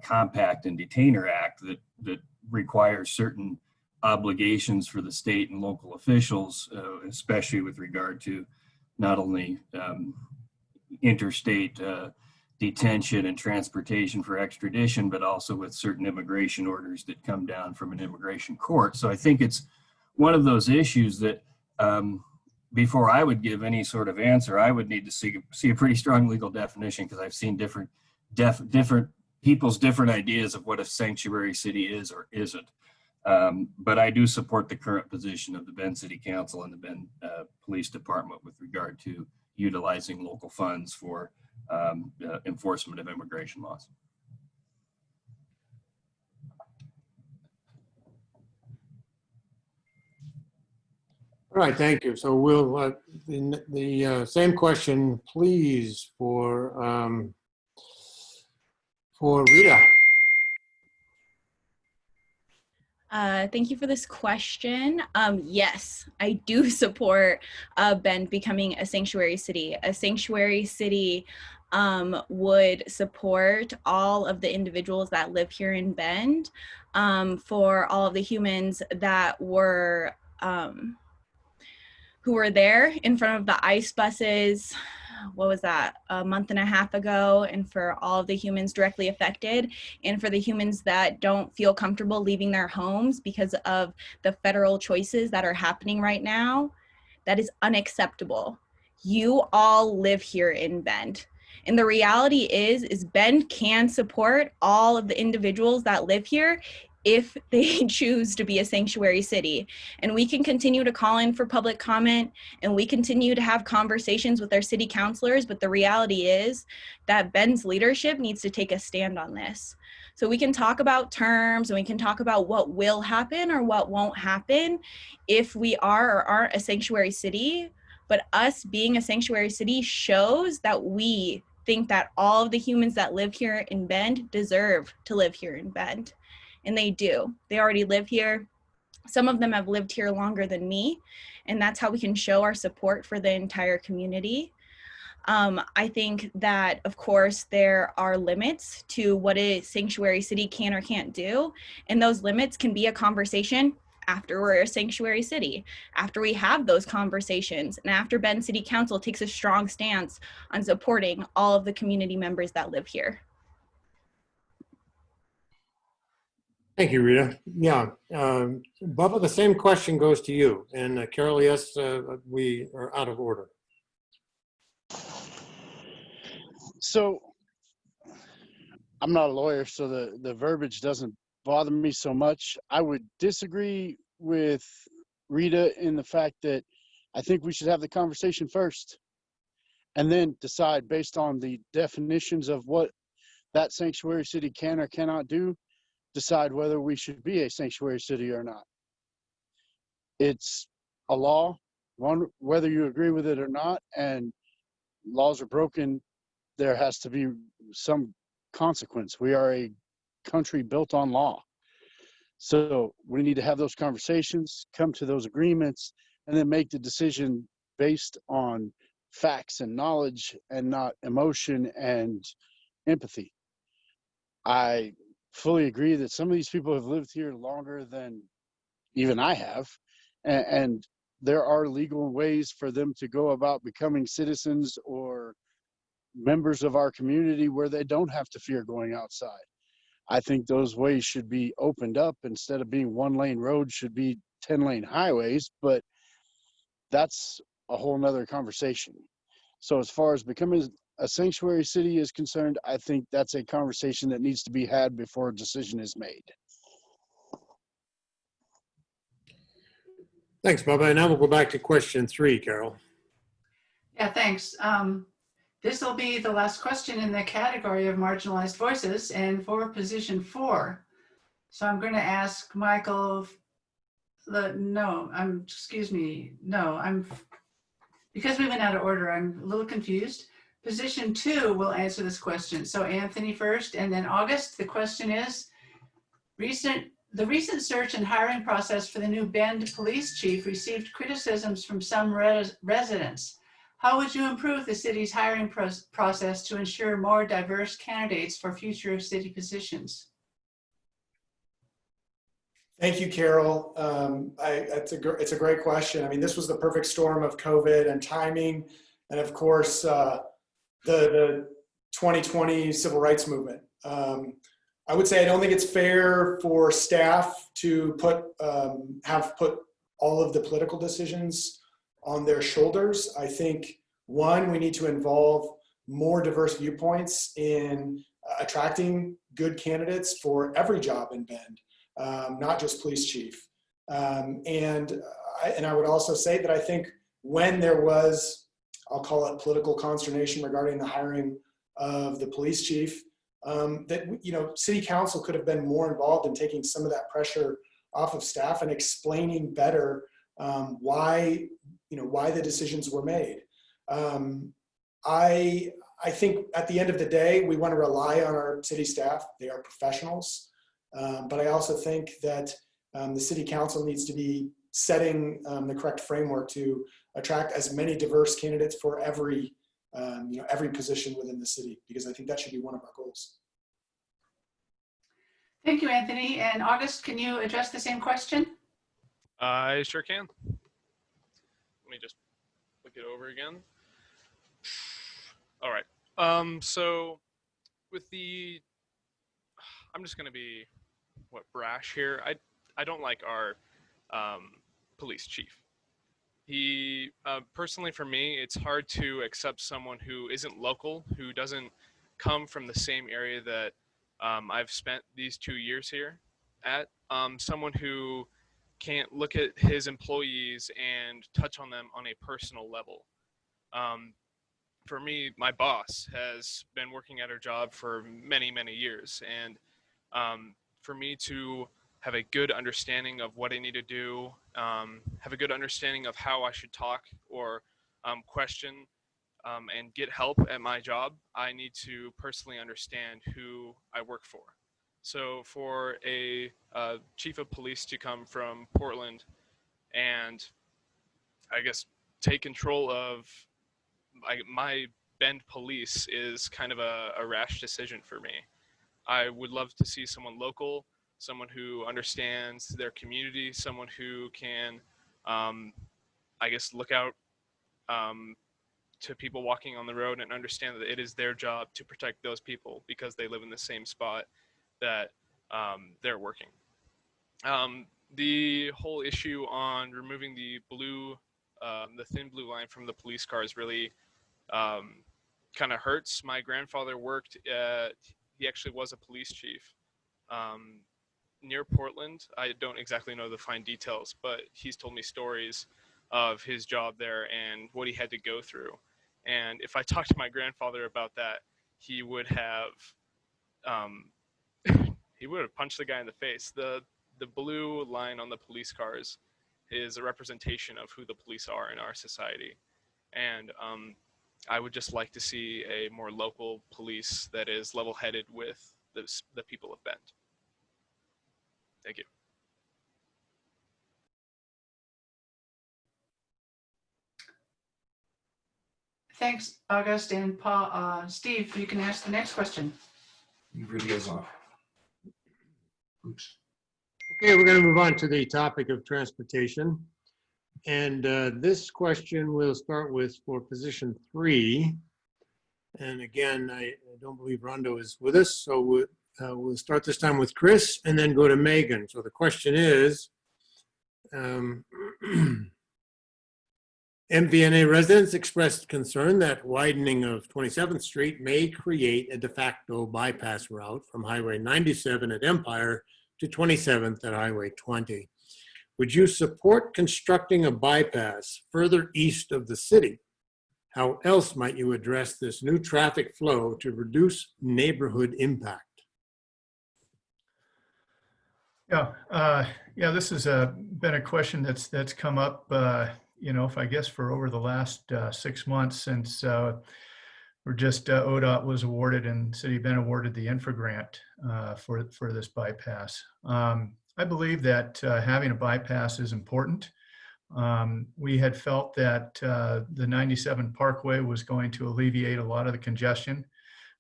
Speaker 9: compact and detainer act that requires certain obligations for the state and local officials, especially with regard to not only interstate detention and transportation for extradition, but also with certain immigration orders that come down from an immigration court. So I think it's one of those issues that before I would give any sort of answer, I would need to see a pretty strong legal definition, because I've seen different different people's different ideas of what a sanctuary city is or isn't. But I do support the current position of the Bend City Council and the Bend Police Department with regard to utilizing local funds for enforcement of immigration laws.
Speaker 12: All right, thank you. So we'll, the same question, please, for Rita.
Speaker 10: Thank you for this question. Yes, I do support Bend becoming a sanctuary city. A sanctuary city would support all of the individuals that live here in Bend, for all of the humans that were who were there in front of the ICE buses, what was that, a month and a half ago, and for all of the humans directly affected, and for the humans that don't feel comfortable leaving their homes because of the federal choices that are happening right now. That is unacceptable. You all live here in Bend. And the reality is Bend can support all of the individuals that live here if they choose to be a sanctuary city. And we can continue to call in for public comment, and we continue to have conversations with our city councilors, but the reality is that Bend's leadership needs to take a stand on this. So we can talk about terms, and we can talk about what will happen or what won't happen if we are or aren't a sanctuary city, but us being a sanctuary city shows that we think that all of the humans that live here in Bend deserve to live here in Bend. And they do. They already live here. Some of them have lived here longer than me, and that's how we can show our support for the entire community. I think that, of course, there are limits to what a sanctuary city can or can't do, and those limits can be a conversation after we're a sanctuary city, after we have those conversations, and after Bend City Council takes a strong stance on supporting all of the community members that live here.
Speaker 12: Thank you, Rita. Yeah, Bubba, the same question goes to you. And Carol, yes, we are out of order.
Speaker 11: So I'm not a lawyer, so the verbiage doesn't bother me so much. I would disagree with Rita in the fact that I think we should have the conversation first and then decide based on the definitions of what that sanctuary city can or cannot do, decide whether we should be a sanctuary city or not. It's a law, whether you agree with it or not, and laws are broken, there has to be some consequence. We are a country built on law. So we need to have those conversations, come to those agreements, and then make the decision based on facts and knowledge and not emotion and empathy. I fully agree that some of these people have lived here longer than even I have, and there are legal ways for them to go about becoming citizens or members of our community where they don't have to fear going outside. I think those ways should be opened up. Instead of being 1-lane roads, should be 10-lane highways, but that's a whole nother conversation. So as far as becoming a sanctuary city is concerned, I think that's a conversation that needs to be had before a decision is made.
Speaker 12: Thanks, Bubba. And now we'll go back to question 3, Carol.
Speaker 13: Yeah, thanks. This will be the last question in the category of marginalized voices and for position 4. So I'm going to ask Michael, because we went out of order, I'm a little confused. Position 2 will answer this question. So Anthony first, and then August. The question is, the recent search and hiring process for the new Bend police chief received criticisms from some residents. How would you improve the city's hiring process to ensure more diverse candidates for future city positions?
Speaker 3: Thank you, Carol. It's a great question. I mean, this was the perfect storm of COVID and timing, and of course, the 2020 civil rights movement. I would say I don't think it's fair for staff to have put all of the political decisions on their shoulders. I think, one, we need to involve more diverse viewpoints in attracting good candidates for every job in Bend, not just police chief. And I would also say that I think when there was, I'll call it political consternation regarding the hiring of the police chief, that city council could have been more involved in taking some of that pressure off of staff and explaining better why the decisions were made. I think at the end of the day, we want to rely on our city staff. They are professionals. But I also think that the city council needs to be setting the correct framework to attract as many diverse candidates for every position within the city, because I think that should be one of our goals.
Speaker 13: Thank you, Anthony. And August, can you address the same question?
Speaker 4: I sure can. Let me just look it over again. All right. So with I'm just going to be brash here. I don't like our police chief. He personally, for me, it's hard to accept someone who isn't local, who doesn't come from the same area that I've spent these 2 years here at. Someone who can't look at his employees and touch on them on a personal level. For me, my boss has been working at her job for many, many years. And for me to have a good understanding of what I need to do, have a good understanding of how I should talk or question and get help at my job, I need to personally understand who I work for. So for a chief of police to come from Portland and I guess take control of my Bend police is kind of a rash decision for me. I would love to see someone local, someone who understands their community, someone who can, I guess, look out to people walking on the road and understand that it is their job to protect those people because they live in the same spot that they're working. The whole issue on removing the thin blue line from the police cars really kind of hurts. My grandfather he actually was a police chief near Portland. I don't exactly know the fine details, but he's told me stories of his job there and what he had to go through. And if I talked to my grandfather about that, he would have punched the guy in the face. The blue line on the police cars is a representation of who the police are in our society. And I would just like to see a more local police that is level-headed with the people of Bend. Thank you.
Speaker 13: Thanks, August and Paul. Steve, you can ask the next question.
Speaker 6: Video's off. Oops.
Speaker 12: Okay, we're going to move on to the topic of transportation. And this question we'll start with for position 3. And again, I don't believe Rondo is with us, so we'll start this time with Chris and then go to Megan. So the question is, MVNA residents expressed concern that widening of 27th Street may create a de facto bypass route from Highway 97 at Empire to 27th at Highway 20. Would you support constructing a bypass further east of the city? How else might you address this new traffic flow to reduce neighborhood impact?
Speaker 8: Yeah, this has been a question that's come up, I guess for over the last 6 months since ODOT was awarded and City of Bend awarded the infra grant for this bypass. I believe that having a bypass is important. We had felt that the 97 Parkway was going to alleviate a lot of the congestion.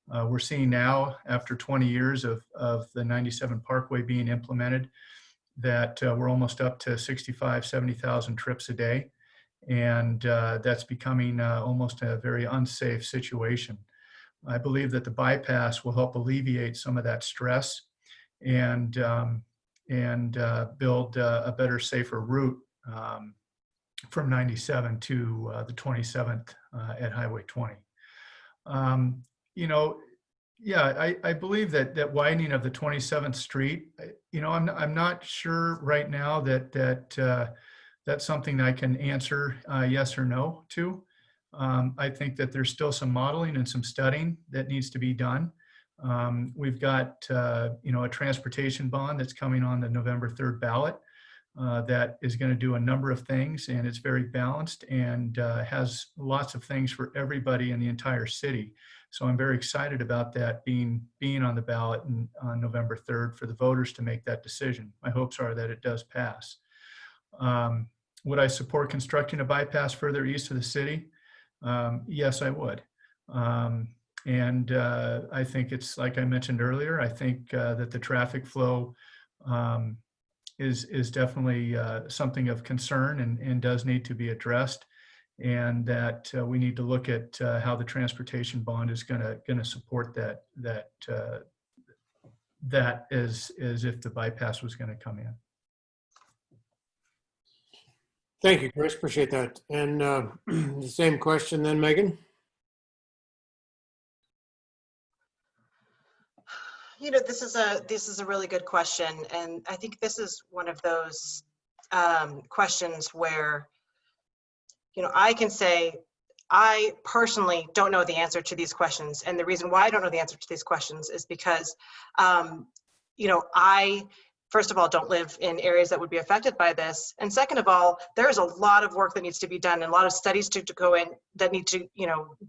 Speaker 8: We're seeing now, after 20 years of the 97 Parkway being implemented, that we're almost up to 70,000 trips a day. And that's becoming almost a very unsafe situation. I believe that the bypass will help alleviate some of that stress and build a better, safer route from 97 to the 27th at Highway 20. Yeah, I believe that widening of the 27th Street, I'm not sure right now that's something I can answer yes or no to. I think that there's still some modeling and some studying that needs to be done. We've got, a transportation bond that's coming on the November 3rd ballot that is going to do a number of things, and it's very balanced and has lots of things for everybody in the entire city. So I'm very excited about that being on the ballot on November 3rd for the voters to make that decision. My hopes are that it does pass. Would I support constructing a bypass further east of the city? Yes, I would. And I think it's, like I mentioned earlier, I think that the traffic flow is definitely something of concern and does need to be addressed, and that we need to look at how the transportation bond is going to support that as if the bypass was going to come in.
Speaker 12: Thank you, Chris. Appreciate that. And the same question then, Megan?
Speaker 7: This is a really good question, and I think this is one of those questions where, I can say I personally don't know the answer to these questions, and the reason why I don't know the answer to these questions is because, I first of all don't live in areas that would be affected by this, and second of all, there is a lot of work that needs to be done and a lot of studies to go in that need to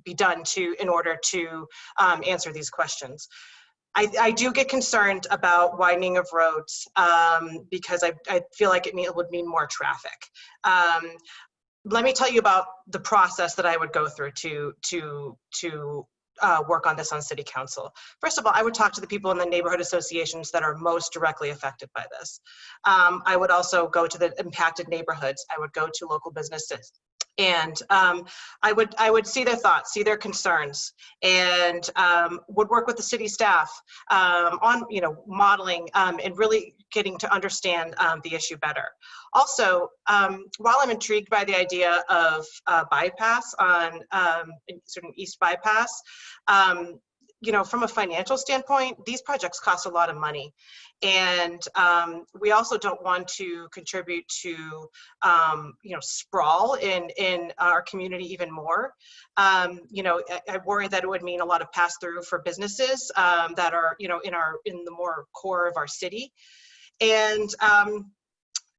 Speaker 7: be done in order to answer these questions. I do get concerned about widening of roads because I feel like it would mean more traffic. Let me tell you about the process that I would go through to work on this on City Council. First of all, I would talk to the people in the neighborhood associations that are most directly affected by this. I would also go to the impacted neighborhoods. I would go to local businesses. And I would see their thoughts, see their concerns, and would work with the city staff on modeling and really getting to understand the issue better. Also, while I'm intrigued by the idea of bypass on sort of East Bypass, from a financial standpoint, these projects cost a lot of money. And we also don't want to contribute to, sprawl in our community even more. I worry that it would mean a lot of pass through for businesses that are, in the more core of our city. And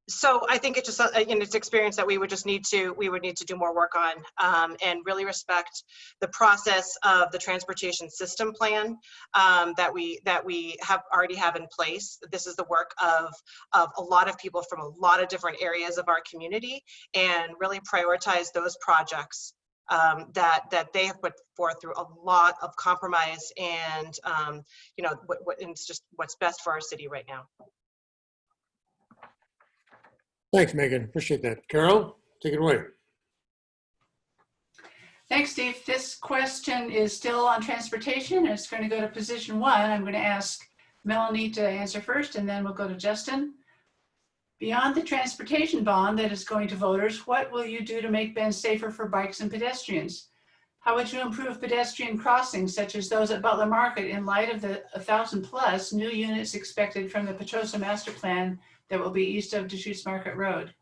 Speaker 7: so I think it's just it's experience that we would need to do more work on and really respect the process of the transportation system plan that we already have in place. This is the work of a lot of people from a lot of different areas of our community, and really prioritize those projects that they have put forth through a lot of compromise and it's just what's best for our city right now.
Speaker 12: Thanks, Megan. Appreciate that. Carol, take it away.
Speaker 13: Thanks, Steve. This question is still on transportation, and it's going to go to position 1. I'm going to ask Melanie to answer first, and then we'll go to Justin. Beyond the transportation bond that is going to voters, what will you do to make Bend safer for bikes and pedestrians? How would you improve pedestrian crossings, such as those at Butler Market, in light of the 1,000+ new units expected from the Petrosa Master Plan that will be east of Deschutes Market Road?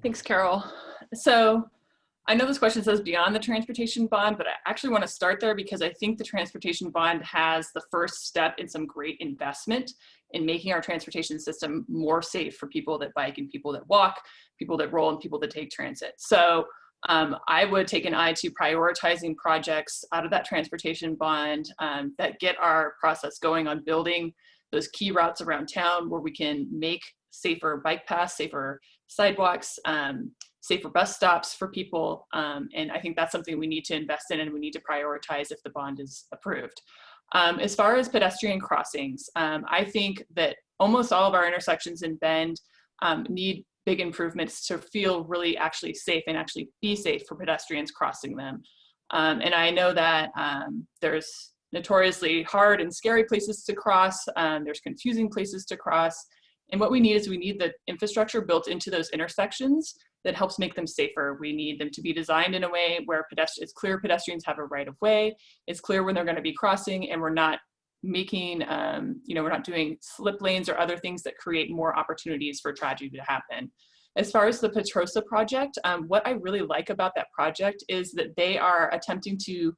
Speaker 5: Thanks, Carol. So I know this question says beyond the transportation bond, but I actually want to start there because I think the transportation bond has the first step in some great investment in making our transportation system more safe for people that bike and people that walk, people that roll, and people that take transit. So I would take an eye to prioritizing projects out of that transportation bond that get our process going on building those key routes around town where we can make safer bike paths, safer sidewalks, safer bus stops for people. And I think that's something we need to invest in and we need to prioritize if the bond is approved. As far as pedestrian crossings, I think that almost all of our intersections in Bend need big improvements to feel really actually safe and actually be safe for pedestrians crossing them. And I know that there's notoriously hard and scary places to cross. There's confusing places to cross. And what we need is we need the infrastructure built into those intersections that helps make them safer. We need them to be designed in a way where it's clear pedestrians have a right of way. It's clear when they're going to be crossing, and we're not making, we're not doing slip lanes or other things that create more opportunities for tragedy to happen. As far as the Petrosa project, what I really like about that project is that they are attempting to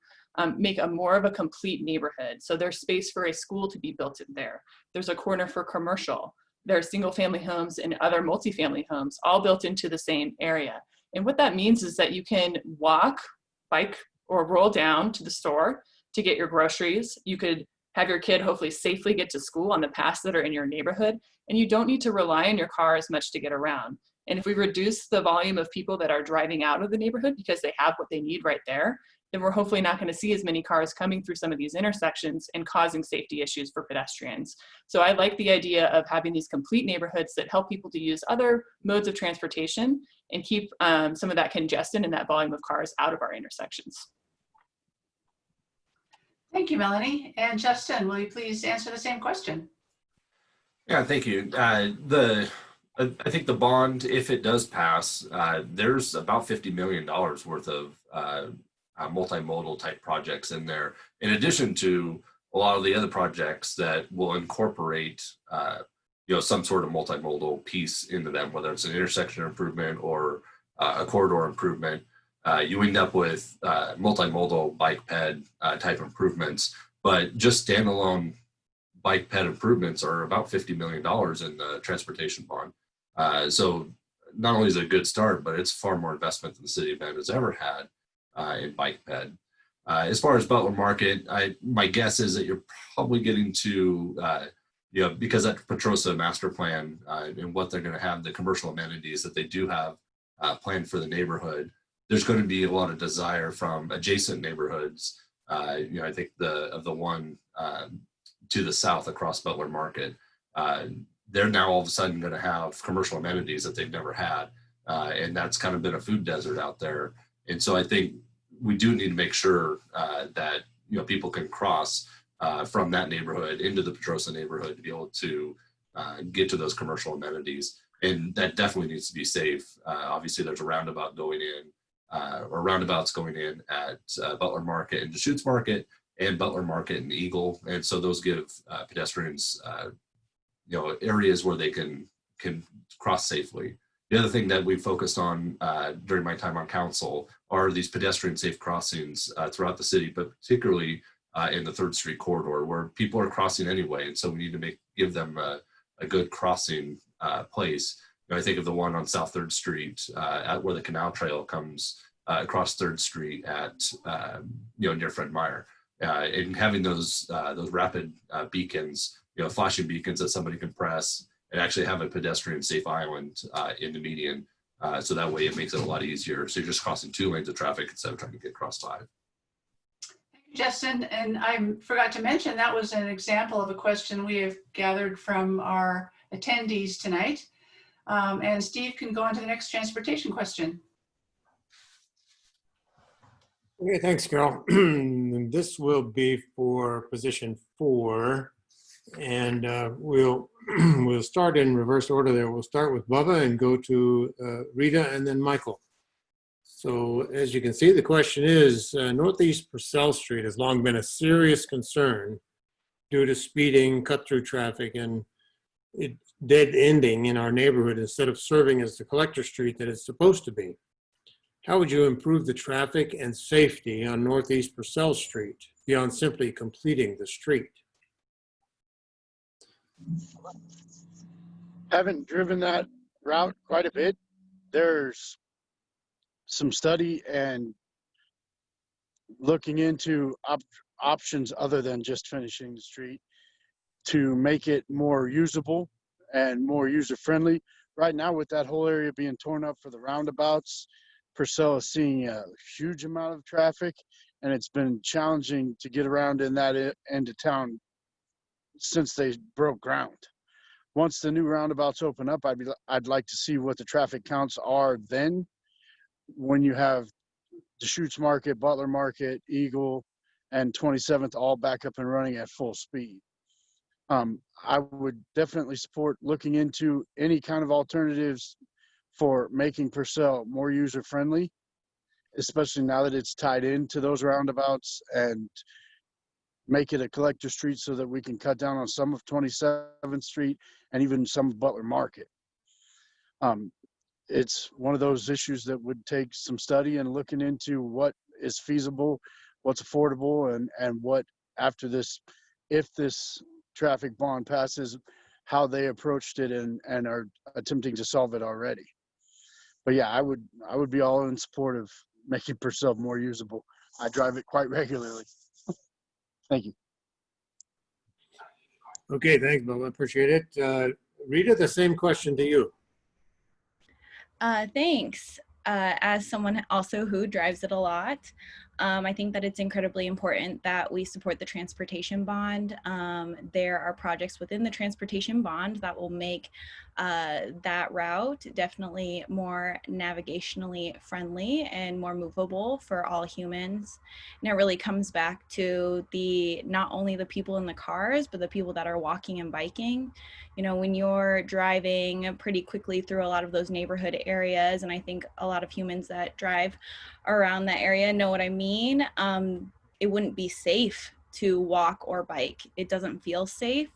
Speaker 5: make a more of a complete neighborhood. So there's space for a school to be built in there. There's a corner for commercial. There are single family homes and other multifamily homes all built into the same area. And what that means is that you can walk, bike, or roll down to the store to get your groceries. You could have your kid hopefully safely get to school on the paths that are in your neighborhood, and you don't need to rely on your car as much to get around. And if we reduce the volume of people that are driving out of the neighborhood because they have what they need right there, then we're hopefully not going to see as many cars coming through some of these intersections and causing safety issues for pedestrians. So I like the idea of having these complete neighborhoods that help people to use other modes of transportation and keep some of that congestion and that volume of cars out of our intersections.
Speaker 13: Thank you, Melanie. And Justin, will you please answer the same question?
Speaker 6: Yeah, thank you. I think the bond, if it does pass, there's about $50 million worth of multimodal type projects in there, in addition to a lot of the other projects that will incorporate some sort of multimodal piece into them, whether it's an intersection improvement or a corridor improvement. You end up with multimodal bike ped type improvements, but just standalone bike ped improvements are about $50 million in the transportation bond. So not only is it a good start, but it's far more investment than the city of Bend has ever had in bike ped. As far as Butler Market, my guess is that you're probably getting to, because that Petrosa master plan and what they're going to have, the commercial amenities that they do have planned for the neighborhood, there's going to be a lot of desire from adjacent neighborhoods. I think the one to the south across Butler Market, they're now all of a sudden going to have commercial amenities that they've never had. And that's kind of been a food desert out there. And so I think we do need to make sure that people can cross from that neighborhood into the Petrosa neighborhood to be able to get to those commercial amenities. And that definitely needs to be safe. Obviously, there's a roundabout going in, or roundabouts going in at Butler Market and Deschutes Market, and Butler Market and Eagle. And so those give pedestrians areas where they can cross safely. The other thing that we focused on during my time on council are these pedestrian safe crossings throughout the city, but particularly in the 3rd Street corridor where people are crossing anyway. And so we need to give them a good crossing place. I think of the one on South 3rd Street at where the Canal Trail comes across 3rd Street at, near Fred Meyer. And having those rapid beacons, flashing beacons that somebody can press and actually have a pedestrian safe island in the median. So that way it makes it a lot easier. So you're just crossing 2 lanes of traffic instead of trying to get across 5.
Speaker 13: Justin, and I forgot to mention that was an example of a question we have gathered from our attendees tonight. And Steve can go on to the next transportation question.
Speaker 12: Okay, thanks, Carol. This will be for position 4. And we'll start in reverse order there. We'll start with Bubba and go to Rita and then Michael. So as you can see, the question is, Northeast Purcell Street has long been a serious concern due to speeding, cut-through traffic, and it dead ending in our neighborhood instead of serving as the collector street that it's supposed to be. How would you improve the traffic and safety on Northeast Purcell Street beyond simply completing the street?
Speaker 11: Haven't driven that route quite a bit. There's some study and looking into options other than just finishing the street to make it more usable and more user-friendly. Right now, with that whole area being torn up for the roundabouts, Purcell is seeing a huge amount of traffic, and it's been challenging to get around in that end of town since they broke ground. Once the new roundabouts open up, I'd like to see what the traffic counts are then when you have Deschutes Market, Butler Market, Eagle, and 27th all back up and running at full speed. I would definitely support looking into any kind of alternatives for making Purcell more user-friendly, especially now that it's tied into those roundabouts, and make it a collector street so that we can cut down on some of 27th Street and even some of Butler Market. It's one of those issues that would take some study and looking into what is feasible, what's affordable, and what after this, if this traffic bond passes, how they approached it and are attempting to solve it already. But yeah, I would be all in support of making Purcell more usable. I drive it quite regularly. Thank you.
Speaker 12: Okay, thanks, Bill. I appreciate it. Rita, the same question to you.
Speaker 10: Thanks. As someone also who drives it a lot, I think that it's incredibly important that we support the transportation bond. There are projects within the transportation bond that will make that route definitely more navigationally friendly and more movable for all humans. And it really comes back to not only the people in the cars, but the people that are walking and biking. You know, when you're driving pretty quickly through a lot of those neighborhood areas, and I think a lot of humans that drive around that area know what I mean, it wouldn't be safe to walk or bike. It doesn't feel safe,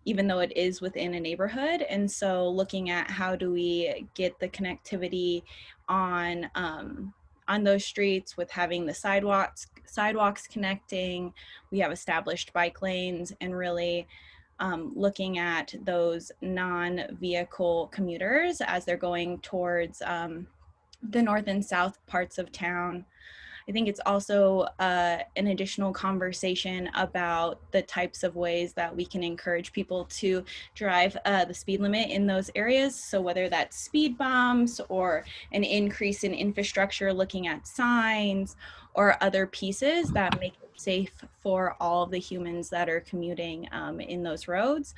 Speaker 10: even though it is within a neighborhood. And so looking at how do we get the connectivity on those streets with having the sidewalks connecting, we have established bike lanes, and really looking at those non-vehicle commuters as they're going towards the north and south parts of town. I think it's also an additional conversation about the types of ways that we can encourage people to drive the speed limit in those areas. So whether that's speed bumps or an increase in infrastructure, looking at signs or other pieces that make it safe for all of the humans that are commuting in those roads,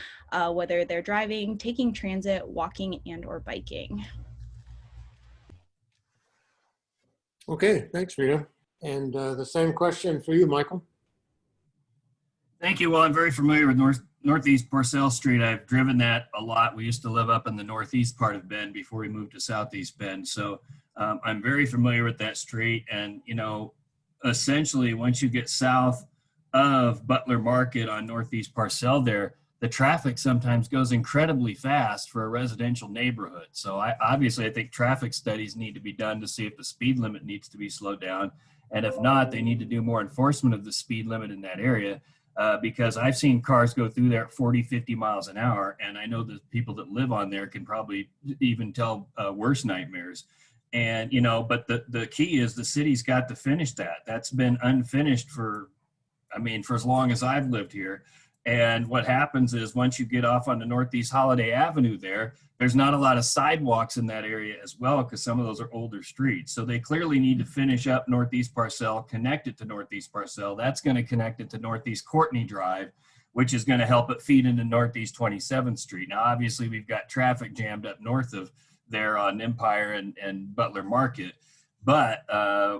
Speaker 10: whether they're driving, taking transit, walking, and or biking.
Speaker 12: Okay, thanks, Rita. And the same question for you, Michael.
Speaker 9: Thank you. Well, I'm very familiar with Northeast Purcell Street. I've driven that a lot. We used to live up in the northeast part of Bend before we moved to Southeast Bend. So I'm very familiar with that street. And, you know, essentially, once you get south of Butler Market on Northeast Purcell there, the traffic sometimes goes incredibly fast for a residential neighborhood. So obviously, I think traffic studies need to be done to see if the speed limit needs to be slowed down. And if not, they need to do more enforcement of the speed limit in that area. Because I've seen cars go through there at 40, 50 miles an hour. And I know the people that live on there can probably even tell worse nightmares. And, you know, but the key is the city's got to finish that. That's been unfinished for as long as I've lived here. And what happens is once you get off on the Northeast Holiday Avenue there's not a lot of sidewalks in that area as well, because some of those are older streets. So they clearly need to finish up Northeast Purcell, connect it to Northeast Purcell. That's going to connect it to Northeast Courtney Drive, which is going to help it feed into Northeast 27th Street. Now, obviously, we've got traffic jammed up north of there on Empire and Butler Market. But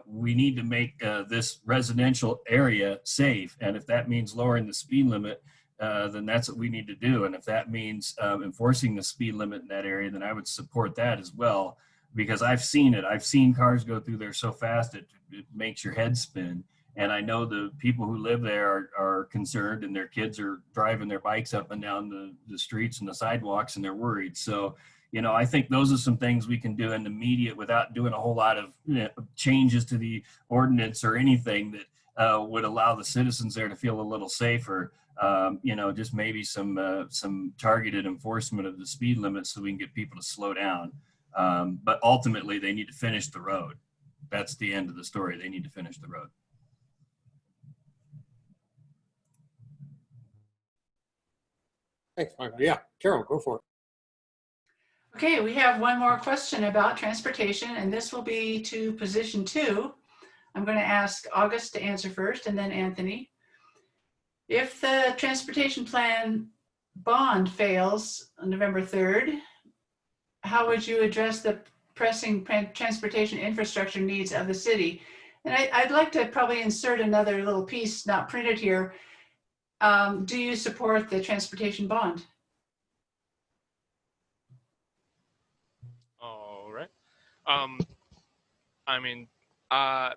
Speaker 9: we need to make this residential area safe. And if that means lowering the speed limit, then that's what we need to do. And if that means enforcing the speed limit in that area, then I would support that as well, because I've seen it. I've seen cars go through there so fast it makes your head spin. And I know the people who live there are concerned, and their kids are driving their bikes up and down the streets and the sidewalks, and they're worried. So, you know, I think those are some things we can do in the immediate without doing a whole lot of changes to the ordinance or anything that would allow the citizens there to feel a little safer. You know, just maybe some targeted enforcement of the speed limit so we can get people to slow down. But ultimately, they need to finish the road. That's the end of the story. They need to finish the road.
Speaker 12: Thanks, Michael. Yeah, Carol, go for it.
Speaker 13: Okay, we have one more question about transportation, and this will be to position 2. I'm going to ask August to answer first, and then Anthony. If the transportation plan bond fails on November 3rd, how would you address the pressing transportation infrastructure needs of the city? And I'd like to probably insert another little piece not printed here. Do you support the transportation bond?
Speaker 4: All right. I mean, I'm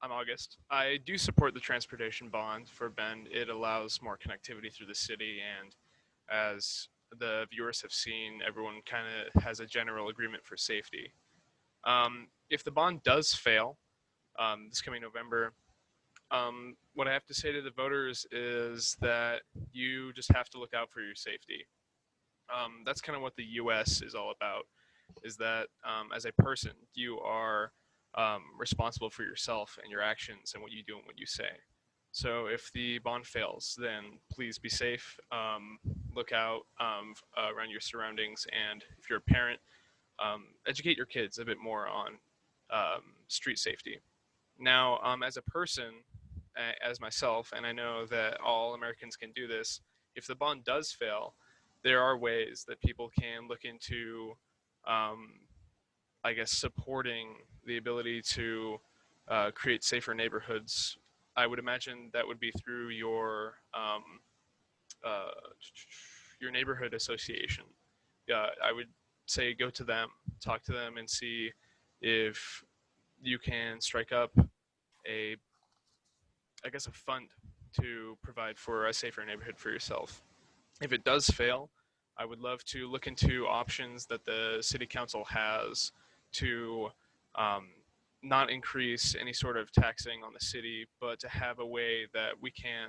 Speaker 4: August. I do support the transportation bond for Bend. It allows more connectivity through the city, and as the viewers have seen, everyone kind of has a general agreement for safety. If the bond does fail this coming November, what I have to say to the voters is that you just have to look out for your safety. That's kind of what the U.S. is all about, is that as a person, you are responsible for yourself and your actions and what you do and what you say. So if the bond fails, then please be safe, look out around your surroundings, and if you're a parent, educate your kids a bit more on street safety. Now, as a person, as myself, and I know that all Americans can do this, if the bond does fail, there are ways that people can look into, I guess, supporting the ability to create safer neighborhoods. I would imagine that would be through your neighborhood association. I would say go to them, talk to them, and see if you can strike up a fund to provide for a safer neighborhood for yourself. If it does fail, I would love to look into options that the city council has to not increase any sort of taxing on the city, but to have a way that we can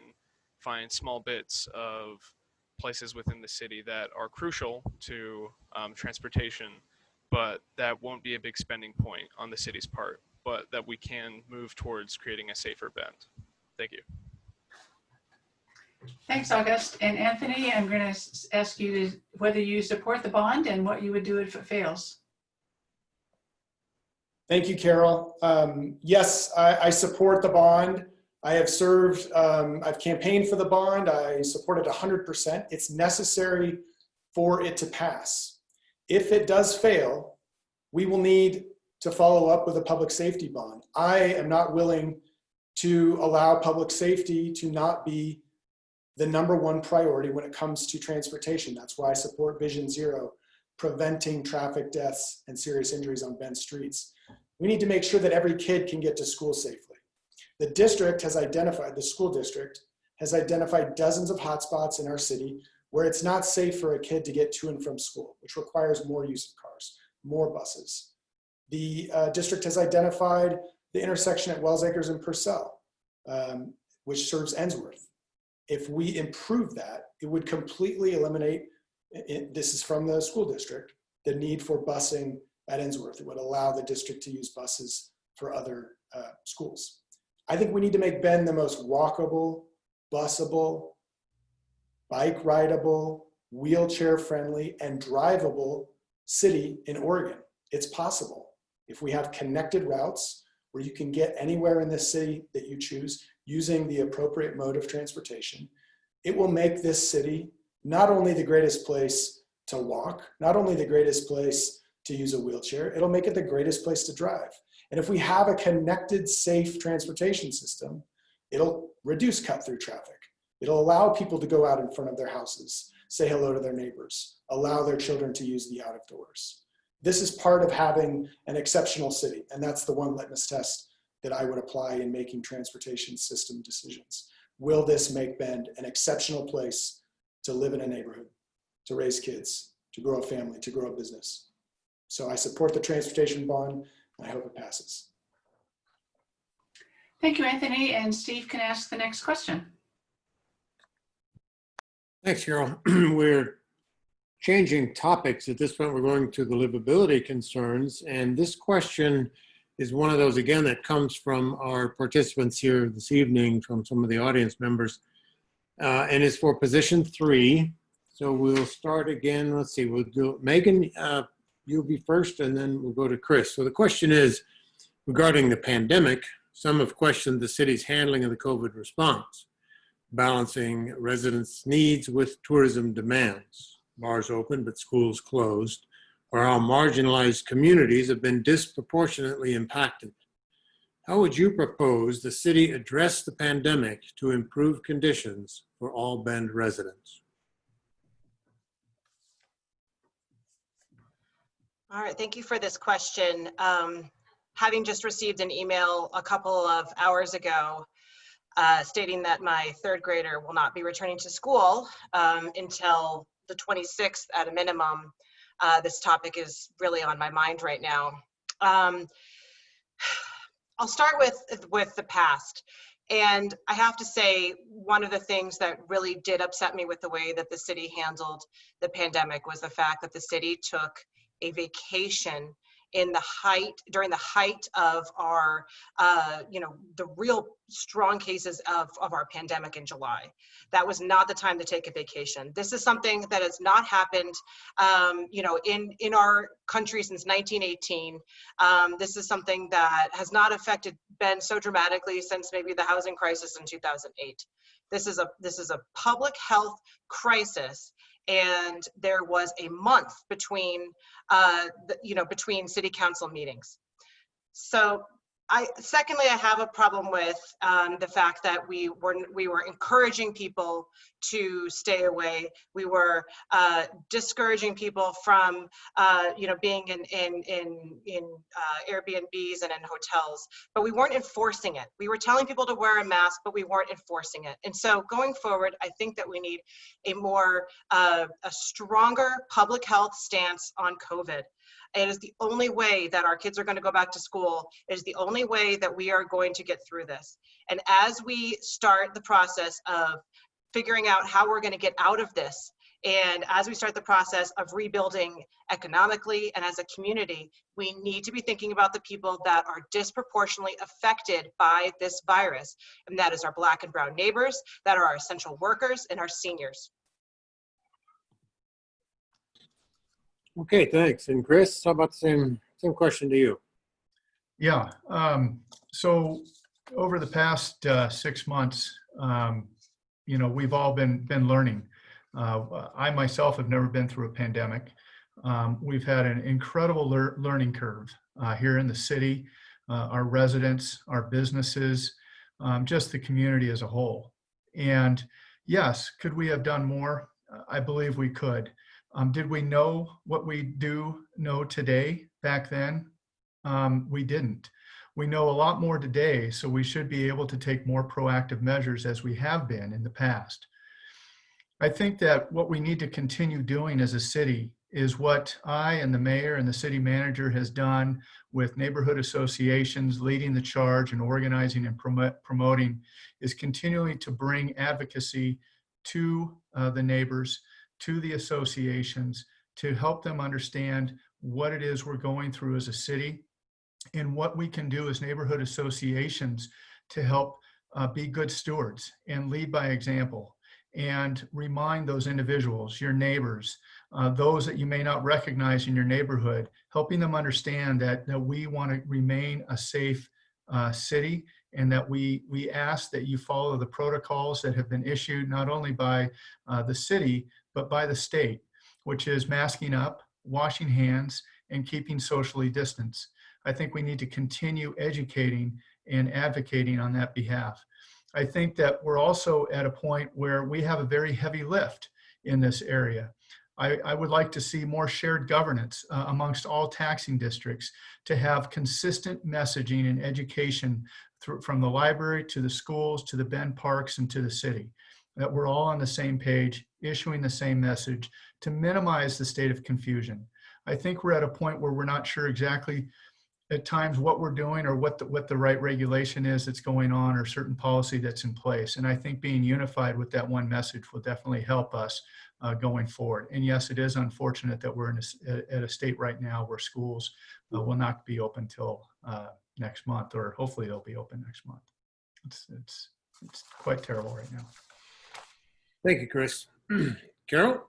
Speaker 4: find small bits of places within the city that are crucial to transportation, but that won't be a big spending point on the city's part, but that we can move towards creating a safer Bend. Thank you.
Speaker 13: Thanks, August. And Anthony, I'm going to ask you whether you support the bond and what you would do if it fails.
Speaker 3: Thank you, Carol. Yes, I support the bond. I have served, I've campaigned for the bond. I support it 100%. It's necessary for it to pass. If it does fail, we will need to follow up with a public safety bond. I am not willing to allow public safety to not be the #1 priority when it comes to transportation. That's why I support Vision Zero, preventing traffic deaths and serious injuries on Bend streets. We need to make sure that every kid can get to school safely. The district has identified, the school district has identified dozens of hotspots in our city where it's not safe for a kid to get to and from school, which requires more use of cars, more buses. The district has identified the intersection at Wells Acres and Purcell, which serves Ensworth. If we improve that, it would completely eliminate, this is from the school district, the need for busing at Ensworth. It would allow the district to use buses for other schools. I think we need to make Bend the most walkable, busable, bike rideable, wheelchair friendly, and drivable city in Oregon. It's possible. If we have connected routes where you can get anywhere in this city that you choose using the appropriate mode of transportation, it will make this city not only the greatest place to walk, not only the greatest place to use a wheelchair, it'll make it the greatest place to drive. And if we have a connected, safe transportation system, it'll reduce cut-through traffic. It'll allow people to go out in front of their houses, say hello to their neighbors, allow their children to use the out of doors. This is part of having an exceptional city, and that's the one litmus test that I would apply in making transportation system decisions. Will this make Bend an exceptional place to live in a neighborhood, to raise kids, to grow a family, to grow a business? So I support the transportation bond, and I hope it passes.
Speaker 13: Thank you, Anthony. And Steve can ask the next question.
Speaker 12: Thanks, Carol. We're changing topics. At this point, we're going to the livability concerns. And this question is one of those, again, that comes from our participants here this evening, from some of the audience members, and is for position 3. So we'll start again. Let's see, we'll do Megan, you'll be first, and then we'll go to Chris. So the question is, regarding the pandemic, some have questioned the city's handling of the COVID response, balancing residents' needs with tourism demands. Bars open, but schools closed, or how marginalized communities have been disproportionately impacted. How would you propose the city address the pandemic to improve conditions for all Bend residents?
Speaker 7: All right, thank you for this question. Having just received an email a couple of hours ago stating that my third grader will not be returning to school until the 26th at a minimum, this topic is really on my mind right now. I'll start with the past. And I have to say, one of the things that really did upset me with the way that the city handled the pandemic was the fact that the city took a vacation during the height of our, the real strong cases of our pandemic in July. That was not the time to take a vacation. This is something that has not happened, in our country since 1918. This is something that has not affected Bend so dramatically since maybe the housing crisis in 2008. This is a public health crisis. And there was a month between, between city council meetings. So secondly, I have a problem with the fact that we were encouraging people to stay away. We were discouraging people from, being in Airbnbs and in hotels, but we weren't enforcing it. We were telling people to wear a mask, but we weren't enforcing it. And so going forward, I think that we need a stronger public health stance on COVID. It is the only way that our kids are going to go back to school. It is the only way that we are going to get through this. And as we start the process of figuring out how we're going to get out of this, and as we start the process of rebuilding economically and as a community, we need to be thinking about the people that are disproportionately affected by this virus. And that is our Black and brown neighbors, that are our essential workers, and our seniors.
Speaker 12: Okay, thanks. And Chris, how about the same question to you?
Speaker 8: Yeah. So over the past 6 months, we've all been learning. I myself have never been through a pandemic. We've had an incredible learning curve here in the city, our residents, our businesses, just the community as a whole. And yes, could we have done more? I believe we could. Did we know what we do know today back then? We didn't. We know a lot more today, so we should be able to take more proactive measures as we have been in the past. I think that what we need to continue doing as a city is what I and the mayor and the city manager has done with neighborhood associations, leading the charge and organizing and promoting, is continuing to bring advocacy to the neighbors, to the associations, to help them understand what it is we're going through as a city and what we can do as neighborhood associations to help be good stewards and lead by example and remind those individuals, your neighbors, those that you may not recognize in your neighborhood, helping them understand that we want to remain a safe city, and that we ask that you follow the protocols that have been issued not only by the city, but by the state, which is masking up, washing hands, and keeping socially distanced. I think we need to continue educating and advocating on that behalf. I think that we're also at a point where we have a very heavy lift in this area. I would like to see more shared governance amongst all taxing districts to have consistent messaging and education from the library to the schools, to the Bend parks, and to the city, that we're all on the same page, issuing the same message to minimize the state of confusion. I think we're at a point where we're not sure exactly at times what we're doing or what the right regulation is that's going on or certain policy that's in place. And I think being unified with that one message will definitely help us going forward. And yes, it is unfortunate that we're at a state right now where schools will not be open till next month, or hopefully they'll be open next month. It's quite terrible right now.
Speaker 12: Thank you, Chris. Carol?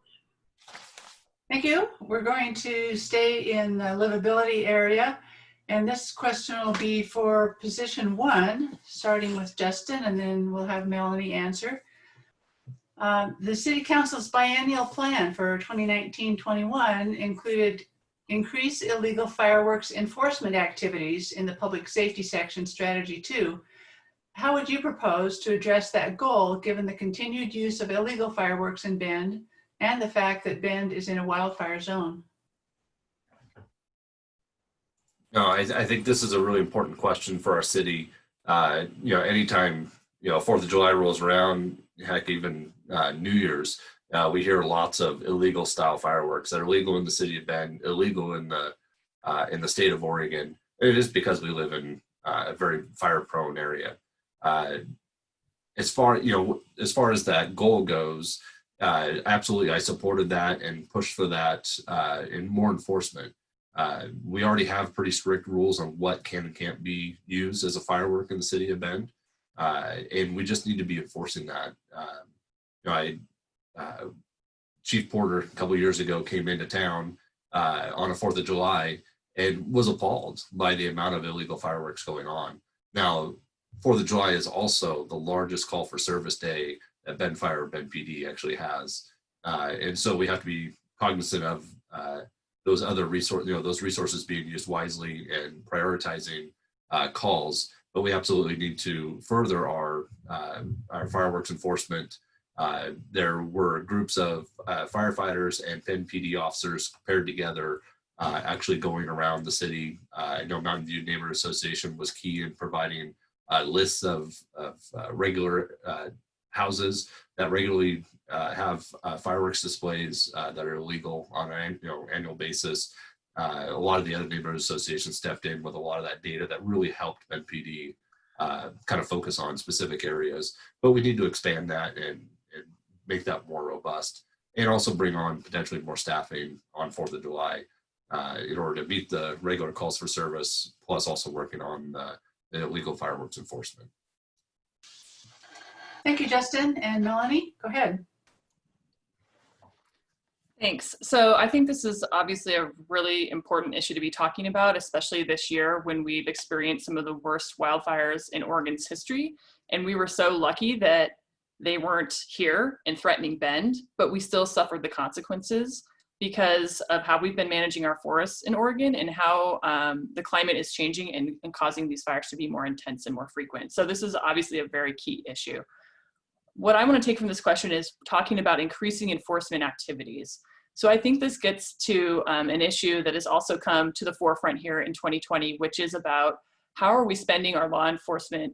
Speaker 13: Thank you. We're going to stay in the livability area. And this question will be for position 1, starting with Justin, and then we'll have Melanie answer. The City Council's biennial plan for 2019-21 included increase illegal fireworks enforcement activities in the public safety section, strategy 2. How would you propose to address that goal given the continued use of illegal fireworks in Bend and the fact that Bend is in a wildfire zone?
Speaker 6: No, I think this is a really important question for our city. Anytime, 4th of July rolls around, heck, even New Year's, we hear lots of illegal style fireworks that are legal in the city of Bend, illegal in the state of Oregon. It is because we live in a very fire prone area. Uh, as far as that goal goes, absolutely, I supported that and pushed for that and more enforcement. We already have pretty strict rules on what can and can't be used as a firework in the city of Bend, and we just need to be enforcing that. Chief Porter a couple of years ago came into town on the 4th of July and was appalled by the amount of illegal fireworks going on. Now, 4th of July is also the largest call for service day that Bend Fire or Bend PD actually has. And so we have to be cognizant of those other those resources being used wisely and prioritizing calls. But we absolutely need to further our fireworks enforcement. There were groups of firefighters and Bend PD officers paired together actually going around the city. I know Mountain View Neighborhood Association was key in providing lists of regular houses that regularly have fireworks displays that are illegal on an annual basis. A lot of the other neighborhood associations stepped in with a lot of that data that really helped Bend PD kind of focus on specific areas. But we need to expand that and make that more robust, and also bring on potentially more staffing on 4th of July in order to meet the regular calls for service, plus also working on the illegal fireworks enforcement.
Speaker 13: Thank you, Justin. And Melanie, go ahead.
Speaker 5: Thanks. So I think this is obviously a really important issue to be talking about, especially this year when we've experienced some of the worst wildfires in Oregon's history. And we were so lucky that they weren't here and threatening Bend, but we still suffered the consequences because of how we've been managing our forests in Oregon and how the climate is changing and causing these fires to be more intense and more frequent. So this is obviously a very key issue. What I want to take from this question is talking about increasing enforcement activities. So I think this gets to an issue that has also come to the forefront here in 2020, which is about how are we spending our law enforcement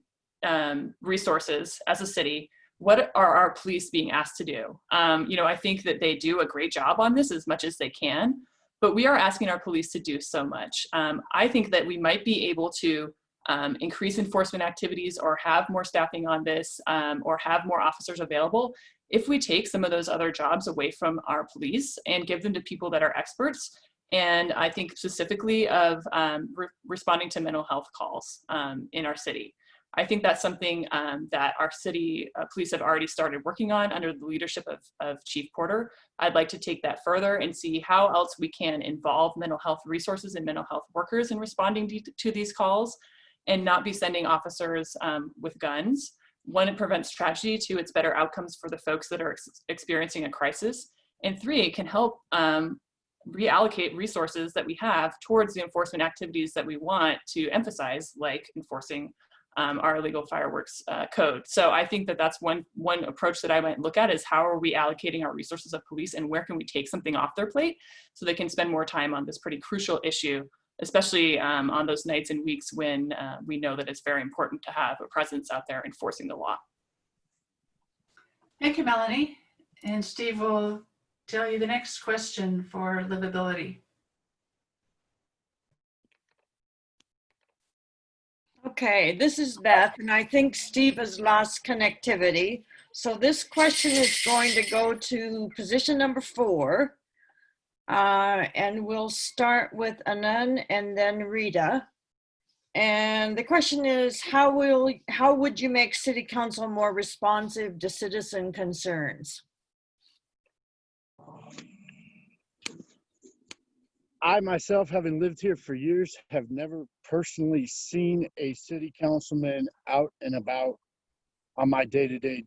Speaker 5: resources as a city? What are our police being asked to do? I think that they do a great job on this as much as they can, but we are asking our police to do so much. I think that we might be able to increase enforcement activities or have more staffing on this or have more officers available if we take some of those other jobs away from our police and give them to people that are experts. And I think specifically of responding to mental health calls in our city. I think that's something that our city police have already started working on under the leadership of Chief Porter. I'd like to take that further and see how else we can involve mental health resources and mental health workers in responding to these calls and not be sending officers with guns. One, it prevents tragedy. Two, it's better outcomes for the folks that are experiencing a crisis. And three, it can help reallocate resources that we have towards the enforcement activities that we want to emphasize, like enforcing our illegal fireworks code. So I think that that's one approach that I might look at is how are we allocating our resources of police and where can we take something off their plate so they can spend more time on this pretty crucial issue, especially on those nights and weeks when we know that it's very important to have a presence out there enforcing the law.
Speaker 13: Thank you, Melanie. And Steve will tell you the next question for livability.
Speaker 1: Okay, this is Beth, and I think Steve has lost connectivity. So this question is going to go to position number 4. And we'll start with Anand and then Rita. And the question is, how would you make City Council more responsive to citizen concerns?
Speaker 11: I myself, having lived here for years, have never personally seen a city councilman out and about on my day-to-day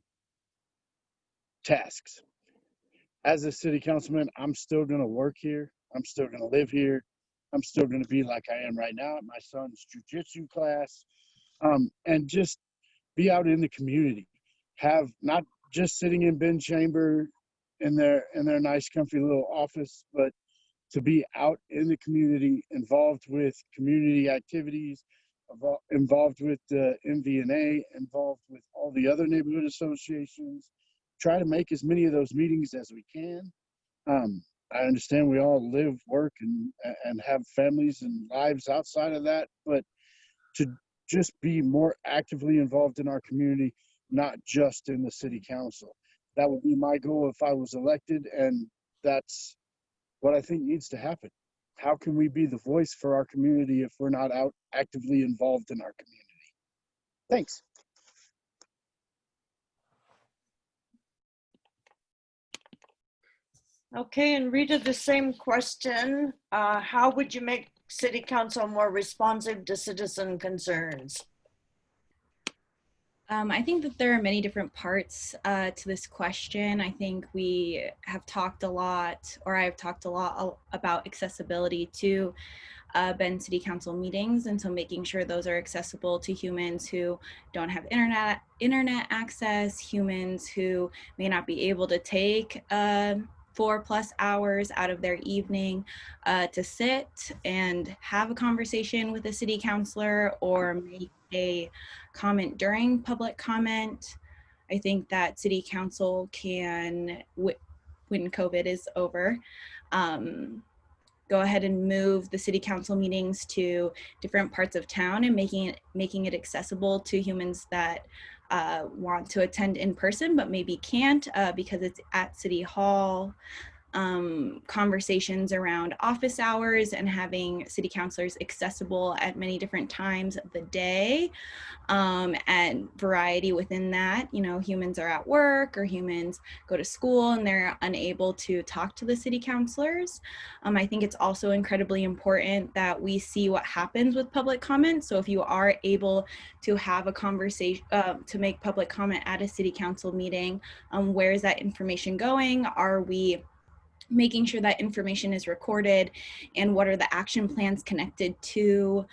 Speaker 11: tasks. As a city councilman, I'm still going to work here. I'm still going to live here. I'm still going to be like I am right now at my son's jiu-jitsu class, and just be out in the community. Have not just sitting in Bend Chamber in their nice, comfy little office, but to be out in the community, involved with community activities, involved with the MVNA, involved with all the other neighborhood associations, try to make as many of those meetings as we can. I understand we all live, work, and have families and lives outside of that, but to just be more actively involved in our community, not just in the city council. That would be my goal if I was elected, and that's what I think needs to happen. How can we be the voice for our community if we're not out actively involved in our community? Thanks.
Speaker 1: Okay, and Rita, the same question. How would you make city council more responsive to citizen concerns?
Speaker 10: I think that there are many different parts to this question. I think we have talked a lot, or I've talked a lot about accessibility to Bend City Council meetings, and so making sure those are accessible to humans who don't have internet access, humans who may not be able to take 4+ hours out of their evening to sit and have a conversation with a city councilor or make a comment during public comment. I think that city council can, when COVID is over, go ahead and move the city council meetings to different parts of town and making it accessible to humans that want to attend in person but maybe can't because it's at City Hall. Conversations around office hours and having city councilors accessible at many different times of the day, and variety within that. You know, humans are at work or humans go to school and they're unable to talk to the city councilors. I think it's also incredibly important that we see what happens with public comment. So if you are able to have a conversation, to make public comment at a city council meeting, where is that information going? Are we making sure that information is recorded, and what are the action plans connected to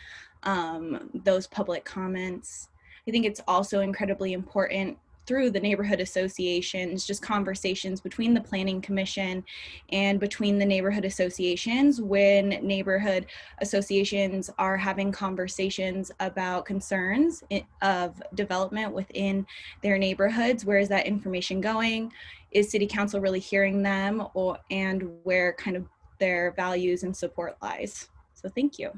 Speaker 10: those public comments? I think it's also incredibly important through the neighborhood associations, just conversations between the planning commission and between the neighborhood associations. When neighborhood associations are having conversations about concerns of development within their neighborhoods, where is that information going? Is city council really hearing them, and where kind of their values and support lies? So thank you.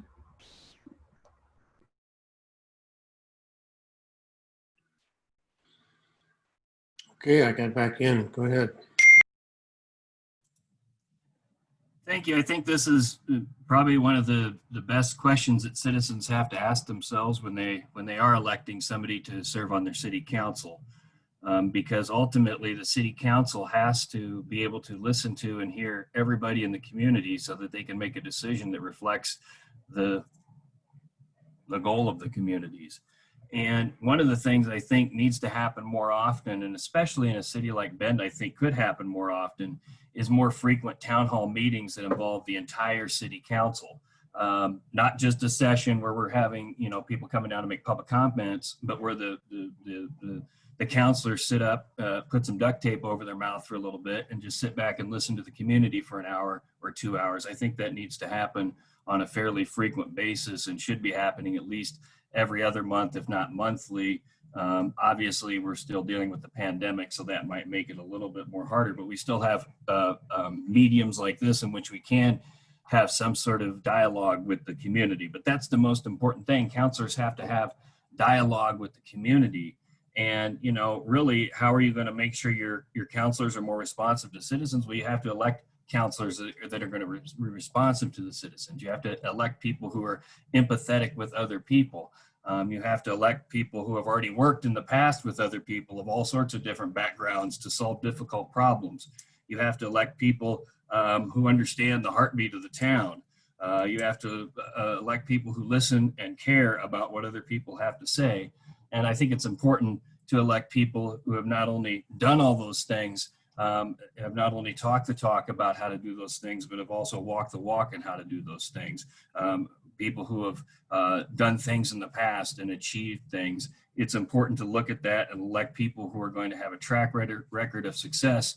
Speaker 12: Okay, I got back in. Go ahead.
Speaker 9: Thank you. I think this is probably one of the best questions that citizens have to ask themselves when they are electing somebody to serve on their city council. Because ultimately the city council has to be able to listen to and hear everybody in the community so that they can make a decision that reflects the goal of the communities. And one of the things I think needs to happen more often, and especially in a city like Bend, I think could happen more often, is more frequent town hall meetings that involve the entire city council. Not just a session where we're having, you know, people coming down to make public comments, but where the counselors sit up, put some duct tape over their mouth for a little bit and just sit back and listen to the community for an hour or 2 hours. I think that needs to happen on a fairly frequent basis and should be happening at least every other month, if not monthly. Obviously, we're still dealing with the pandemic, so that might make it a little bit more harder, but we still have mediums like this in which we can have some sort of dialogue with the community. But that's the most important thing. Counselors have to have dialogue with the community. And, you know, really, how are you going to make sure your counselors are more responsive to citizens? Well, you have to elect counselors that are going to be responsive to the citizens. You have to elect people who are empathetic with other people. You have to elect people who have already worked in the past with other people of all sorts of different backgrounds to solve difficult problems. You have to elect people who understand the heartbeat of the town. You have to elect people who listen and care about what other people have to say. And I think it's important to elect people who have not only done all those things, have not only talked the talk about how to do those things, but have also walked the walk in how to do those things. People who have done things in the past and achieved things. It's important to look at that and elect people who are going to have a track record of success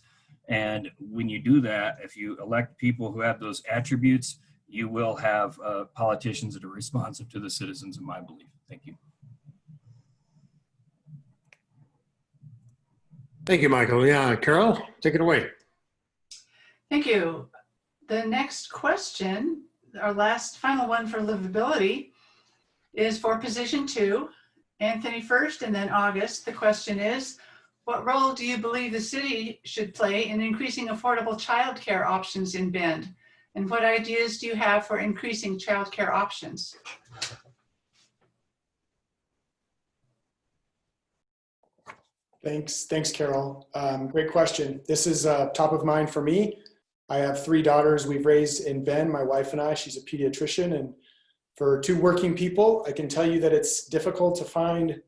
Speaker 9: And when you do that, if you elect people who have those attributes, you will have politicians that are responsive to the citizens, in my belief. Thank you.
Speaker 12: Thank you, Michael. Yeah, Carol, take it away.
Speaker 13: Thank you. The next question, our final one for livability, is for position 2. Anthony first and then August. The question is, what role do you believe the city should play in increasing affordable childcare options in Bend? And what ideas do you have for increasing childcare options?
Speaker 3: Thanks, Carol. Great question. This is top of mind for me. I have 3 daughters we've raised in Bend, my wife and I. She's a pediatrician, and for 2 working people, I can tell you that it's difficult to find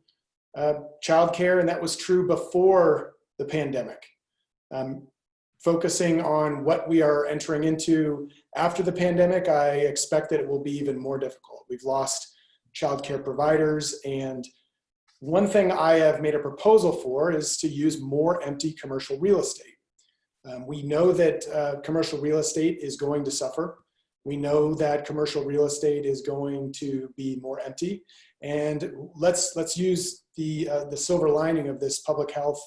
Speaker 3: childcare, and that was true before the pandemic. Focusing on what we are entering into after the pandemic, I expect that it will be even more difficult. We've lost childcare providers, and one thing I have made a proposal for is to use more empty commercial real estate. We know that commercial real estate is going to suffer. We know that commercial real estate is going to be more empty. And let's use the silver lining of this public health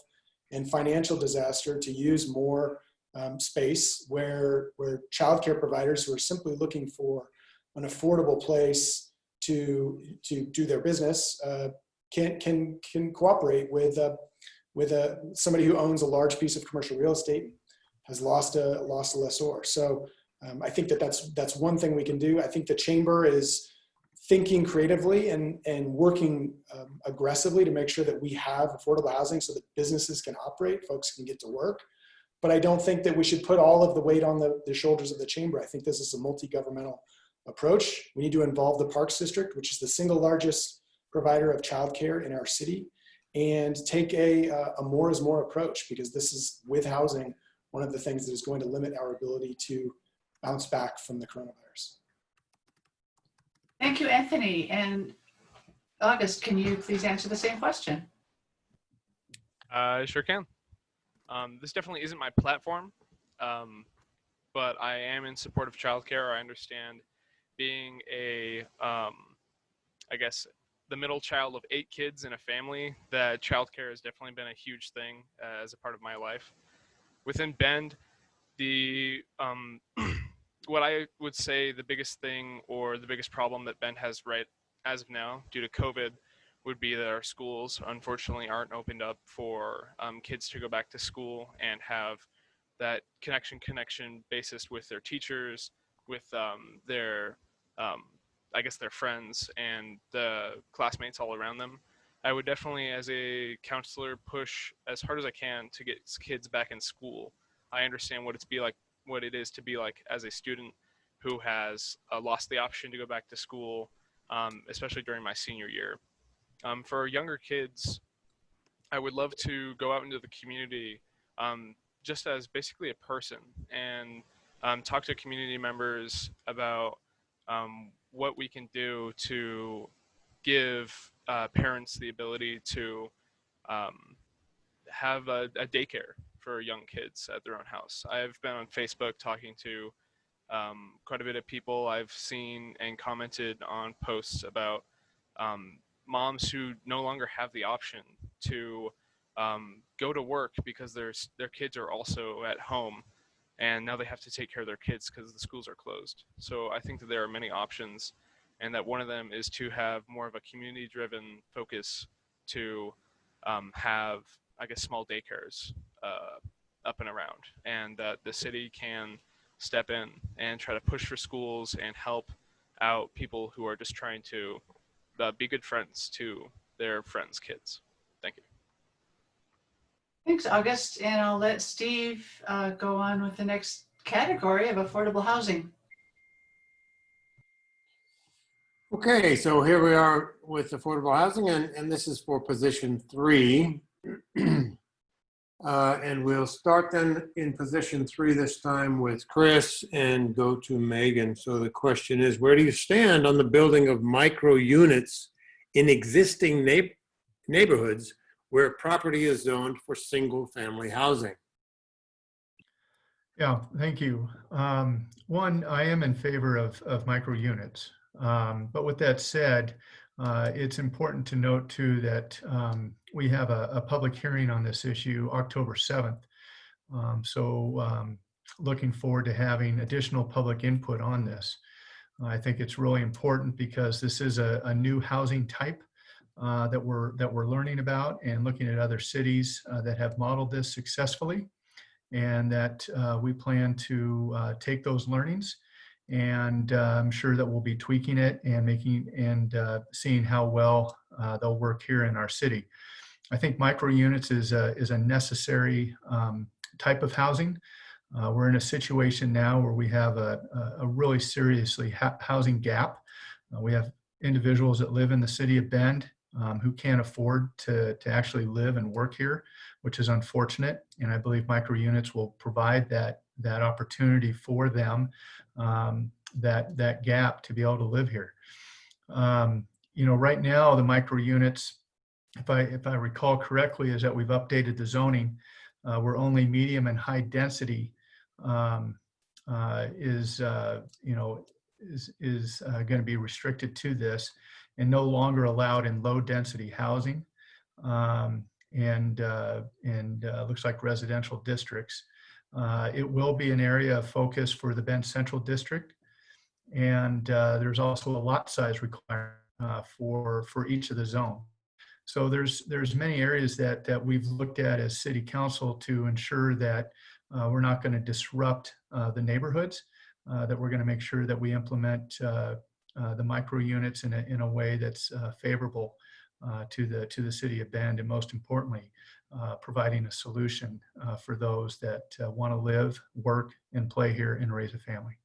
Speaker 3: and financial disaster to use more space where childcare providers who are simply looking for an affordable place to do their business can cooperate with somebody who owns a large piece of commercial real estate, has lost a lessor. So I think that's one thing we can do. I think the chamber is thinking creatively and working aggressively to make sure that we have affordable housing so that businesses can operate, folks can get to work. But I don't think that we should put all of the weight on the shoulders of the chamber. I think this is a multi-governmental approach. We need to involve the Parks District, which is the single largest provider of childcare in our city, and take a more is more approach, because this is, with housing, one of the things that is going to limit our ability to bounce back from the coronavirus.
Speaker 13: Thank you, Anthony. And August, can you please answer the same question?
Speaker 4: I sure can. This definitely isn't my platform, but I am in support of childcare. I understand being I guess, the middle child of 8 kids in a family, that childcare has definitely been a huge thing as a part of my life. Within Bend, what I would say the biggest thing or the biggest problem that Bend has right as of now due to COVID would be that our schools unfortunately aren't opened up for kids to go back to school and have that connection basis with their teachers, with their I guess their friends and the classmates all around them. I would definitely, as a counselor, push as hard as I can to get kids back in school. I understand what it is to be like as a student who has lost the option to go back to school, especially during my senior year. For younger kids, I would love to go out into the community just as basically a person and talk to community members about what we can do to give parents the ability to have a daycare for young kids at their own house. I've been on Facebook talking to quite a bit of people. I've seen and commented on posts about moms who no longer have the option to go to work because their kids are also at home, and now they have to take care of their kids because the schools are closed. So I think that there are many options, and that one of them is to have more of a community-driven focus to have, I guess, small daycares up and around, and that the city can step in and try to push for schools and help out people who are just trying to be good friends to their friends' kids. Thank you.
Speaker 13: Thanks, August. And I'll let Steve go on with the next category of affordable housing.
Speaker 12: Okay, so here we are with affordable housing, and this is for position 3. And we'll start then in position 3 this time with Chris and go to Megan. So the question is, where do you stand on the building of micro units in existing neighborhoods where property is zoned for single family housing?
Speaker 8: Yeah, thank you. One, I am in favor of micro units. But with that said, it's important to note too that we have a public hearing on this issue October 7th. Looking forward to having additional public input on this. I think it's really important because this is a new housing type that we're learning about and looking at other cities that have modeled this successfully, and that we plan to take those learnings, and I'm sure that we'll be tweaking it and seeing how well they'll work here in our city. I think micro units is a necessary type of housing. We're in a situation now where we have a really seriously housing gap. We have individuals that live in the city of Bend who can't afford to actually live and work here, which is unfortunate. And I believe micro units will provide that opportunity for them, that gap to be able to live here. Right now the micro units, if I recall correctly, is that we've updated the zoning. We're only medium and high density is going to be restricted to this, and no longer allowed in low density housing, and looks like residential districts. It will be an area of focus for the Bend Central District, and there's also a lot size requirement for each of the zones. So there's many areas that we've looked at as City Council to ensure that we're not going to disrupt the neighborhoods, that we're going to make sure that we implement the micro units in a way that's favorable to the city of Bend, and most importantly, providing a solution for those that want to live, work, and play here and raise a family.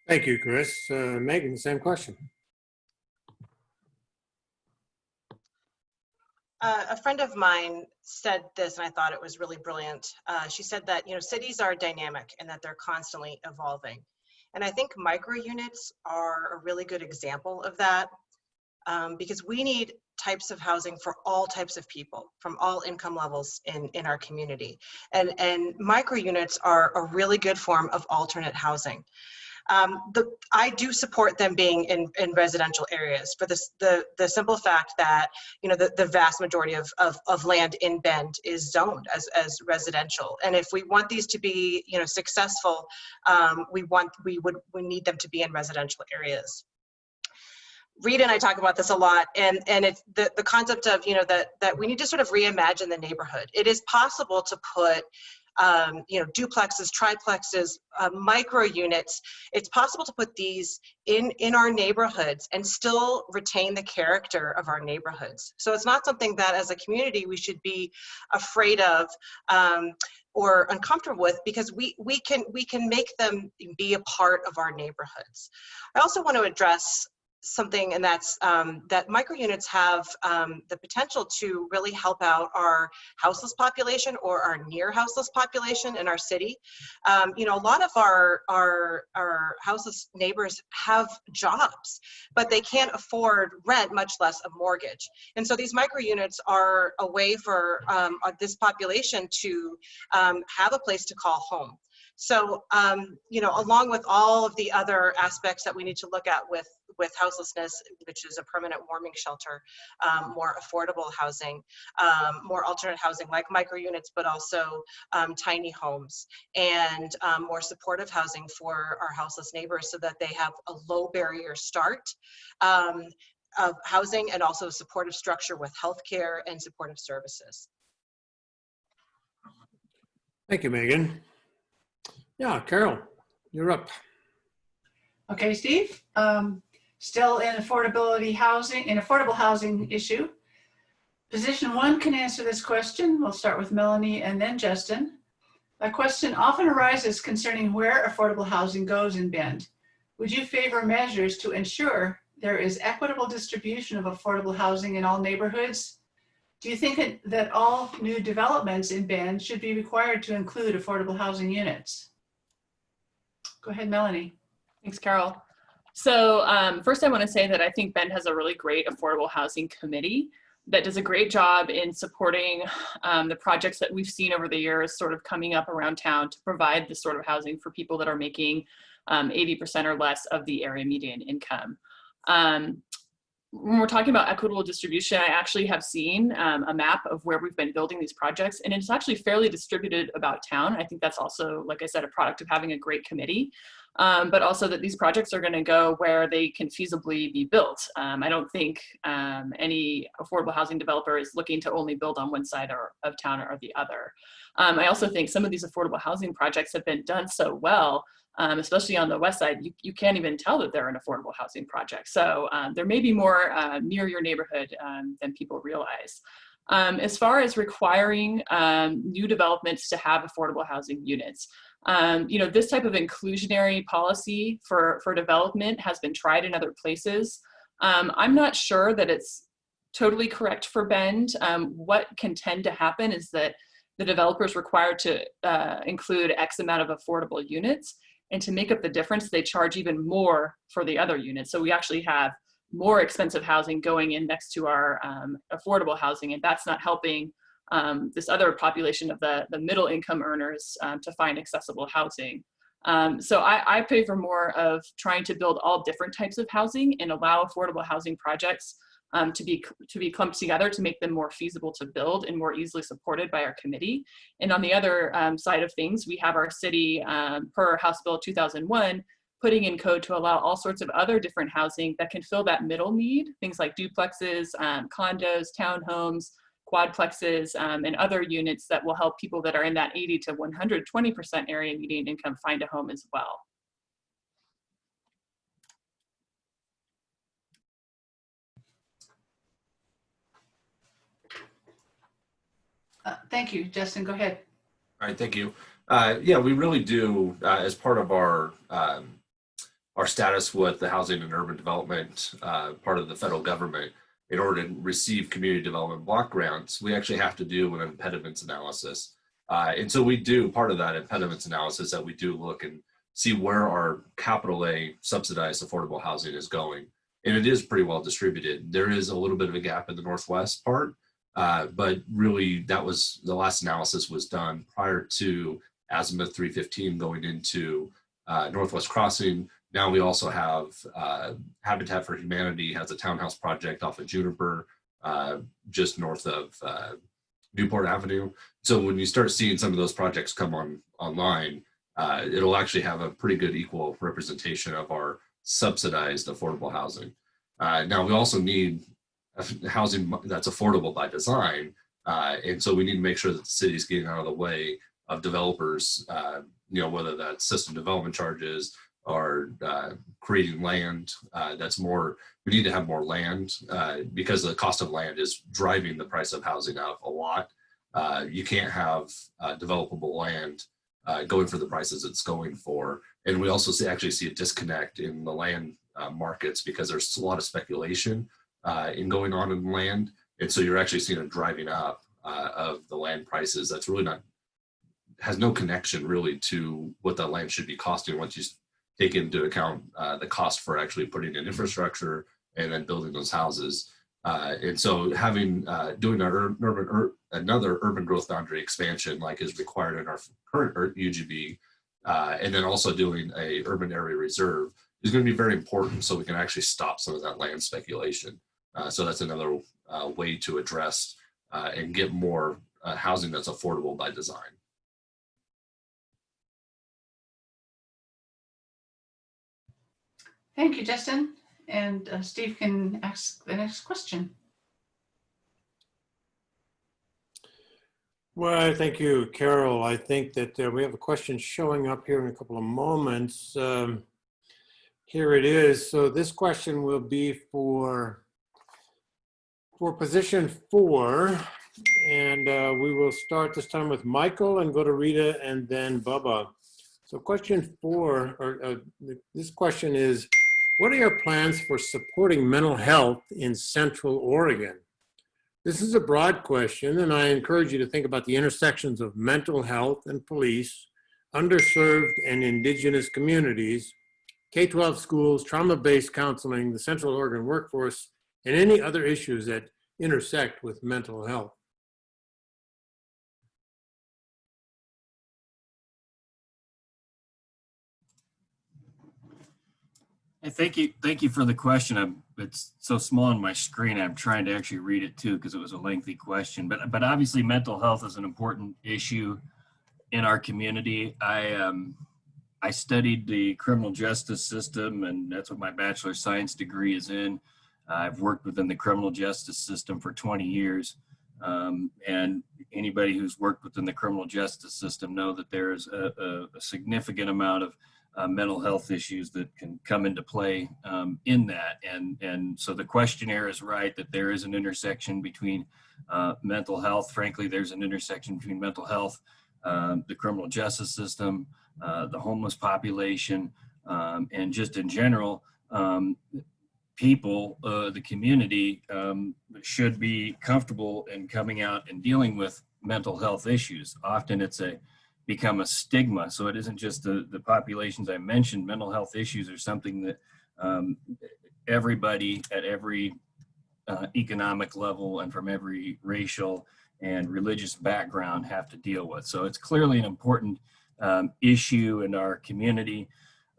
Speaker 12: Thank you, Chris. Megan, the same question.
Speaker 7: A friend of mine said this, and I thought it was really brilliant. She said that, cities are dynamic and that they're constantly evolving. And I think micro units are a really good example of that, because we need types of housing for all types of people from all income levels in our community. And micro units are a really good form of alternate housing. I do support them being in residential areas for the simple fact that the vast majority of land in Bend is zoned as residential, and if we want these to be successful, we need them to be in residential areas. Rita and I talk about this a lot, and it's the concept of that we need to sort of reimagine the neighborhood. It is possible to put duplexes, triplexes, micro units. It's possible to put these in our neighborhoods and still retain the character of our neighborhoods. So it's not something that as a community we should be afraid of or uncomfortable with, because we can make them be a part of our neighborhoods. I also want to address something, and that's that micro units have the potential to really help out our houseless population or our near houseless population in our city. A lot of our houseless neighbors have jobs, but they can't afford rent, much less a mortgage. And so these micro units are a way for this population to have a place to call home. So, along with all of the other aspects that we need to look at with houselessness, which is a permanent warming shelter, more affordable housing, more alternate housing like micro units, but also tiny homes, and more supportive housing for our houseless neighbors so that they have a low barrier start of housing, and also a supportive structure with healthcare and supportive services.
Speaker 12: Thank you, Megan. Yeah, Carol, you're up.
Speaker 13: Okay, Steve. Still in affordable housing issue. Position 1 can answer this question. We'll start with Melanie and then Justin. A question often arises concerning where affordable housing goes in Bend. Would you favor measures to ensure there is equitable distribution of affordable housing in all neighborhoods? Do you think that all new developments in Bend should be required to include affordable housing units? Go ahead, Melanie.
Speaker 5: Thanks, Carol. So first I want to say that I think Bend has a really great affordable housing committee. that does a great job in supporting the projects that we've seen over the years sort of coming up around town to provide this sort of housing for people that are making 80% or less of the area median income. When we're talking about equitable distribution, I actually have seen a map of where we've been building these projects, and it's actually fairly distributed about town. I think that's also, like I said, a product of having a great committee, but also that these projects are going to go where they can feasibly be built. I don't think any affordable housing developer is looking to only build on one side of town or the other. I also think some of these affordable housing projects have been done so well, especially on the west side, you can't even tell that they're an affordable housing project. So there may be more near your neighborhood than people realize. As far as requiring new developments to have affordable housing units, this type of inclusionary policy for development has been tried in other places. I'm not sure that it's totally correct for Bend. What can tend to happen is that the developer is required to include X amount of affordable units, and to make up the difference, they charge even more for the other units. So we actually have more expensive housing going in next to our affordable housing, and that's not helping this other population of the middle income earners to find accessible housing. So I favor more of trying to build all different types of housing and allow affordable housing projects to be clumped together to make them more feasible to build and more easily supported by our committee. And on the other side of things, we have our city, per House Bill 2001, putting in code to allow all sorts of other different housing that can fill that middle need, things like duplexes, condos, townhomes, quadplexes, and other units that will help people that are in that 80 to 120% area median income find a home as well.
Speaker 13: Thank you. Justin, go ahead.
Speaker 6: All right, thank you. Yeah, we really do, as part of our status with the Housing and Urban Development part of the federal government, in order to receive community development block grants, we actually have to do an impediments analysis. And so we do part of that impediments analysis that we do look and see where our capital A subsidized affordable housing is going. And it is pretty well distributed. There is a little bit of a gap in the Northwest part, but really that was the last analysis was done prior to Azimuth 315 going into Northwest Crossing. Now we also have Habitat for Humanity has a townhouse project off of Juniper, just north of Newport Avenue. So when you start seeing some of those projects come online, it'll actually have a pretty good equal representation of our subsidized affordable housing. Now we also need housing that's affordable by design. And so we need to make sure that the city's getting out of the way of developers, whether that's system development charges or creating land that's more, we need to have more land because the cost of land is driving the price of housing up a lot. You can't have developable land going for the prices it's going for. And we also actually see a disconnect in the land markets because there's a lot of speculation in going on in land. And so you're actually seeing a driving up of the land prices that's really has no connection really to what that land should be costing once you take into account the cost for actually putting in infrastructure and then building those houses. And so having doing another urban growth boundary expansion like is required in our current UGB, and then also doing a urban area reserve is going to be very important so we can actually stop some of that land speculation. So that's another way to address and get more housing that's affordable by design.
Speaker 13: Thank you, Justin. And Steve can ask the next question.
Speaker 12: Well, thank you, Carol. I think that we have a question showing up here in a couple of moments. Here it is. So this question will be for position 4. And we will start this time with Michael and go to Rita and then Bubba. So question 4, this question is, what are your plans for supporting mental health in Central Oregon? This is a broad question, and I encourage you to think about the intersections of mental health and police, underserved and indigenous communities, K-12 schools, trauma-based counseling, the Central Oregon workforce, and any other issues that intersect with mental health.
Speaker 9: Hey, thank you for the question. It's so small on my screen. I'm trying to actually read it too because it was a lengthy question. But obviously, mental health is an important issue in our community. I studied the criminal justice system, and that's what my bachelor of science degree is in. I've worked within the criminal justice system for 20 years. And anybody who's worked within the criminal justice system know that there's a significant amount of mental health issues that can come into play in that. And so the questionnaire is right that there is an intersection between mental health. Frankly, there's an intersection between mental health, the criminal justice system, the homeless population, and just in general, people, the community should be comfortable in coming out and dealing with mental health issues. Often it's become a stigma. So it isn't just the populations I mentioned. Mental health issues are something that everybody at every economic level and from every racial and religious background have to deal with. So it's clearly an important issue in our community.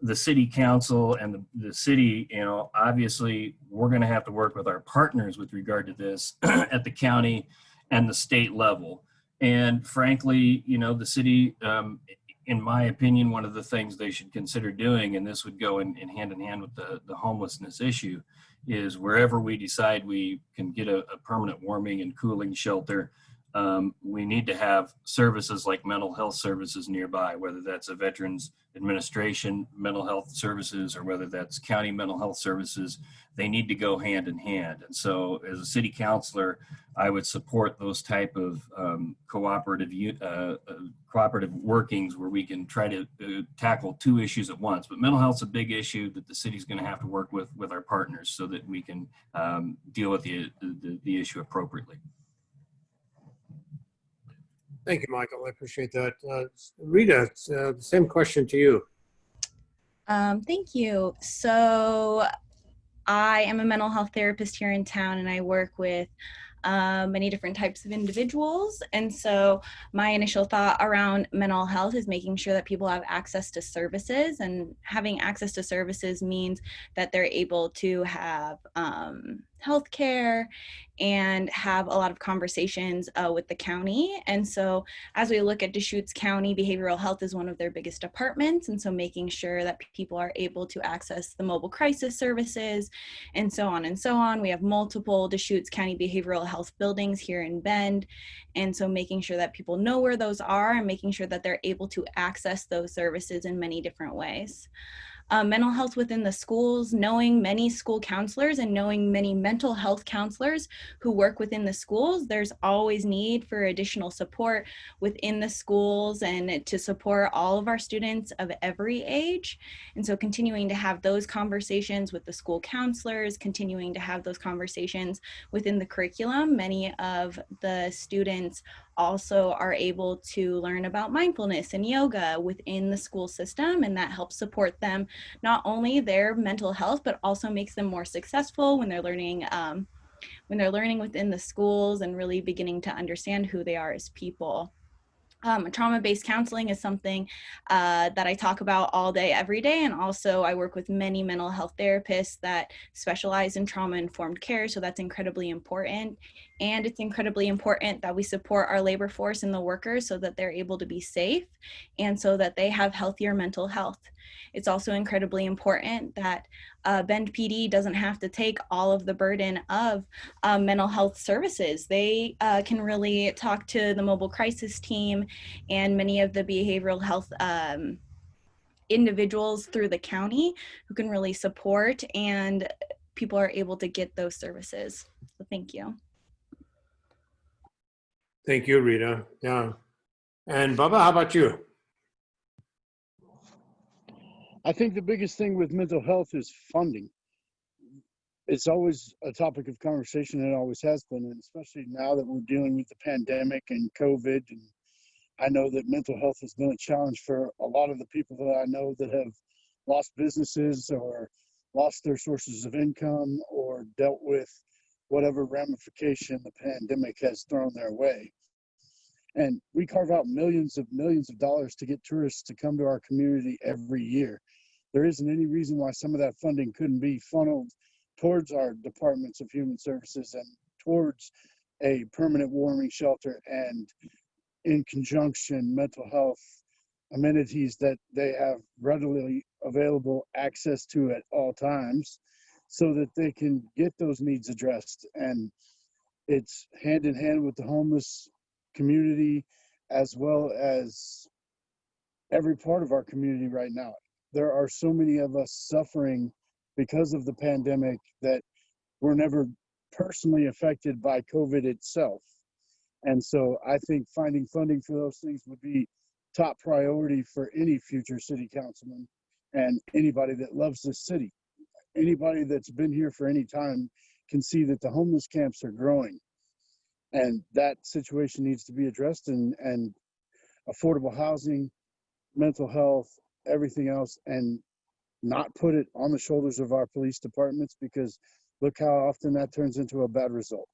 Speaker 9: The city council and the city, obviously we're going to have to work with our partners with regard to this at the county and the state level. And frankly, the city, in my opinion, one of the things they should consider doing, and this would go in hand with the homelessness issue, is wherever we decide we can get a permanent warming and cooling shelter, we need to have services like mental health services nearby, whether that's a Veterans Administration mental health services or whether that's county mental health services. They need to go hand in hand. And so as a city councilor, I would support those type of cooperative workings where we can try to tackle two issues at once. But mental health is a big issue that the city's going to have to work with our partners so that we can deal with the issue appropriately.
Speaker 12: Thank you, Michael. I appreciate that. Rita, same question to you.
Speaker 10: Thank you. So I am a mental health therapist here in town, and I work with many different types of individuals. And so my initial thought around mental health is making sure that people have access to services, and having access to services means that they're able to have health care and have a lot of conversations with the county. And so as we look at Deschutes County, behavioral health is one of their biggest departments. And so making sure that people are able to access the mobile crisis services and so on and so on. We have multiple Deschutes County behavioral health buildings here in Bend. And so making sure that people know where those are and making sure that they're able to access those services in many different ways. Mental health within the schools, knowing many school counselors and knowing many mental health counselors who work within the schools, there's always need for additional support within the schools and to support all of our students of every age. And so continuing to have those conversations with the school counselors, continuing to have those conversations within the curriculum. Many of the students also are able to learn about mindfulness and yoga within the school system, and that helps support them, not only their mental health, but also makes them more successful when they're learning within the schools and really beginning to understand who they are as people. Trauma-based counseling is something that I talk about all day, every day. And also I work with many mental health therapists that specialize in trauma-informed care. So that's incredibly important. And it's incredibly important that we support our labor force and the workers so that they're able to be safe and so that they have healthier mental health. It's also incredibly important that Bend PD doesn't have to take all of the burden of mental health services. They can really talk to the mobile crisis team and many of the behavioral health individuals through the county who can really support, and people are able to get those services. So thank you.
Speaker 12: Thank you, Rita. Yeah. And Bubba, how about you?
Speaker 11: I think the biggest thing with mental health is funding. It's always a topic of conversation, and it always has been, and especially now that we're dealing with the pandemic and COVID. And I know that mental health has been a challenge for a lot of the people that I know that have lost businesses or lost their sources of income or dealt with whatever ramification the pandemic has thrown their way. And we carve out millions of dollars to get tourists to come to our community every year. There isn't any reason why some of that funding couldn't be funneled towards our departments of human services and towards a permanent warming shelter, and in conjunction mental health amenities that they have readily available access to at all times, so that they can get those needs addressed. And it's hand in hand with the homeless community, as well as every part of our community right now. There are so many of us suffering because of the pandemic that were never personally affected by COVID itself. And so I think finding funding for those things would be top priority for any future city councilman and anybody that loves this city. Anybody that's been here for any time can see that the homeless camps are growing, and that situation needs to be addressed, and affordable housing, mental health, everything else, and not put it on the shoulders of our police departments, because look how often that turns into a bad result.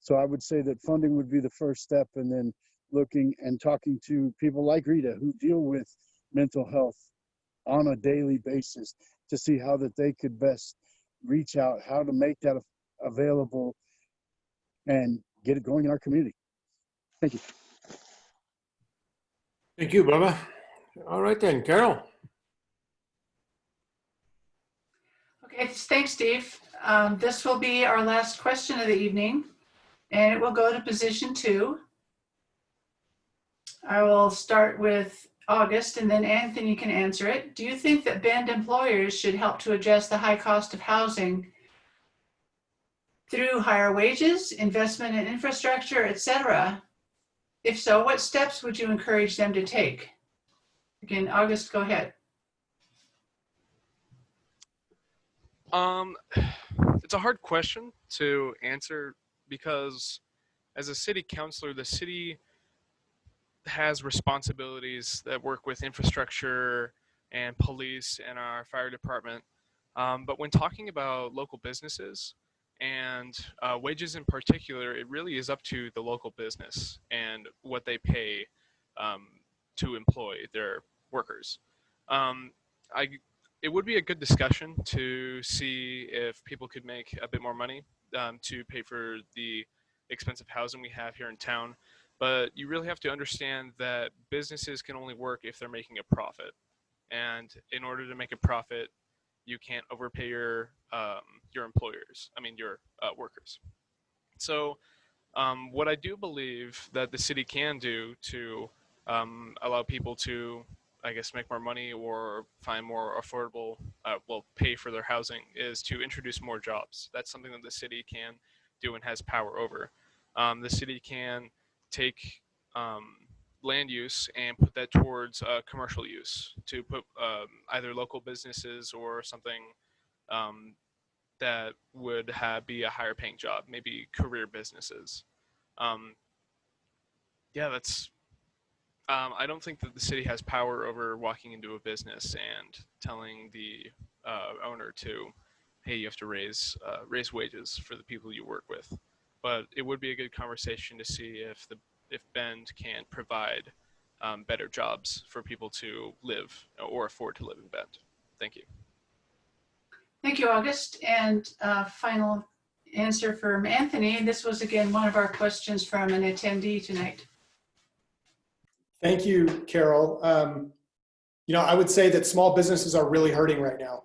Speaker 11: So I would say that funding would be the first step, and then looking and talking to people like Rita who deal with mental health on a daily basis to see how that they could best reach out, how to make that available and get it going in our community. Thank you.
Speaker 12: Thank you, Bubba. All right then, Carol.
Speaker 13: Okay, thanks, Steve. This will be our last question of the evening, and it will go to position 2. I will start with August, and then Anthony can answer it. Do you think that Bend employers should help to address the high cost of housing through higher wages, investment in infrastructure, etc.? If so, what steps would you encourage them to take? Again, August, go ahead.
Speaker 4: It's a hard question to answer because as a city councilor, the city has responsibilities that work with infrastructure and police and our fire department. But when talking about local businesses and wages in particular, it really is up to the local business and what they pay to employ their workers. It would be a good discussion to see if people could make a bit more money to pay for the expensive housing we have here in town. But you really have to understand that businesses can only work if they're making a profit. And in order to make a profit, you can't overpay your employers, your workers. So what I do believe that the city can do to allow people to, I guess, make more money or find more affordable, pay for their housing, is to introduce more jobs. That's something that the city can do and has power over. The city can take land use and put that towards commercial use, to put either local businesses or something that would be a higher paying job, maybe career businesses. That's I don't think that the city has power over walking into a business and telling the owner to, hey, you have to raise wages for the people you work with. But it would be a good conversation to see if Bend can provide better jobs for people to live or afford to live in Bend. Thank you.
Speaker 13: Thank you, August. And final answer from Anthony. This was, again, one of our questions from an attendee tonight.
Speaker 3: Thank you, Carol. I would say that small businesses are really hurting right now.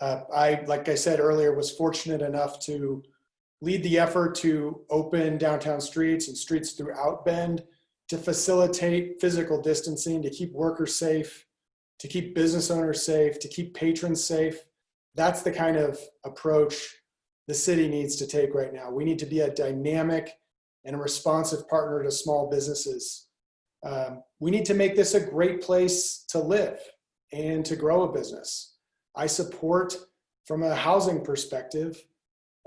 Speaker 3: Like I said earlier, was fortunate enough to lead the effort to open downtown streets and streets throughout Bend to facilitate physical distancing, to keep workers safe, to keep business owners safe, to keep patrons safe. That's the kind of approach the city needs to take right now. We need to be a dynamic and a responsive partner to small businesses. We need to make this a great place to live and to grow a business. I support, from a housing perspective,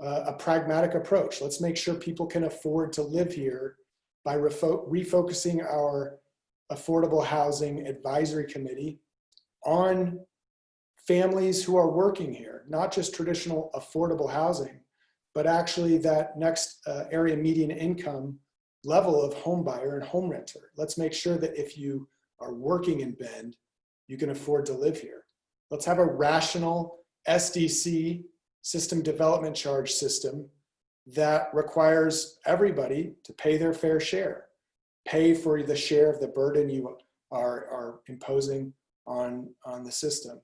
Speaker 3: a pragmatic approach. Let's make sure people can afford to live here by refocusing our Affordable Housing Advisory Committee on families who are working here, not just traditional affordable housing, but actually that next area median income level of home buyer and home renter. Let's make sure that if you are working in Bend, you can afford to live here. Let's have a rational SDC, system development charge system, that requires everybody to pay their fair share, pay for the share of the burden you are imposing on the system.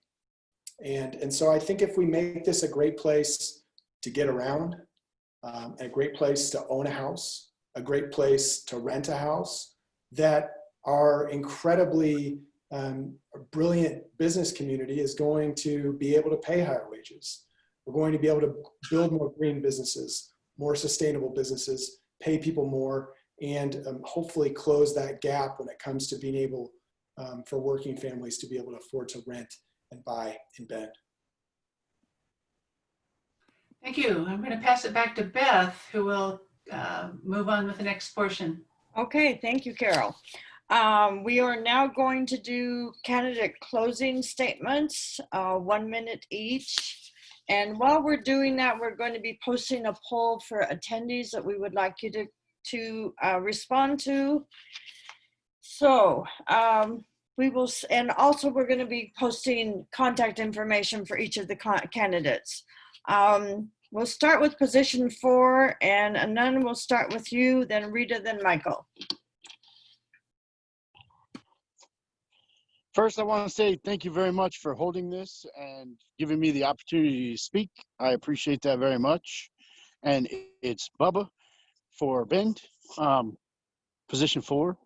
Speaker 3: And so I think if we make this a great place to get around, a great place to own a house, a great place to rent a house, that our incredibly brilliant business community is going to be able to pay higher wages. We're going to be able to build more green businesses, more sustainable businesses, pay people more, and hopefully close that gap when it comes to being able for working families to be able to afford to rent and buy in Bend.
Speaker 13: Thank you. I'm going to pass it back to Beth, who will move on with the next portion.
Speaker 1: Okay, thank you, Carol. We are now going to do candidate closing statements, 1 minute each. And while we're doing that, we're going to be posting a poll for attendees that we would like you to respond to. So we will, and also we're going to be posting contact information for each of the candidates. We'll start with position 4, and Anand, we'll start with you, then Rita, then Michael.
Speaker 11: First, I want to say thank you very much for holding this and giving me the opportunity to speak. I appreciate that very much. And it's Bubba for Bend, position 4.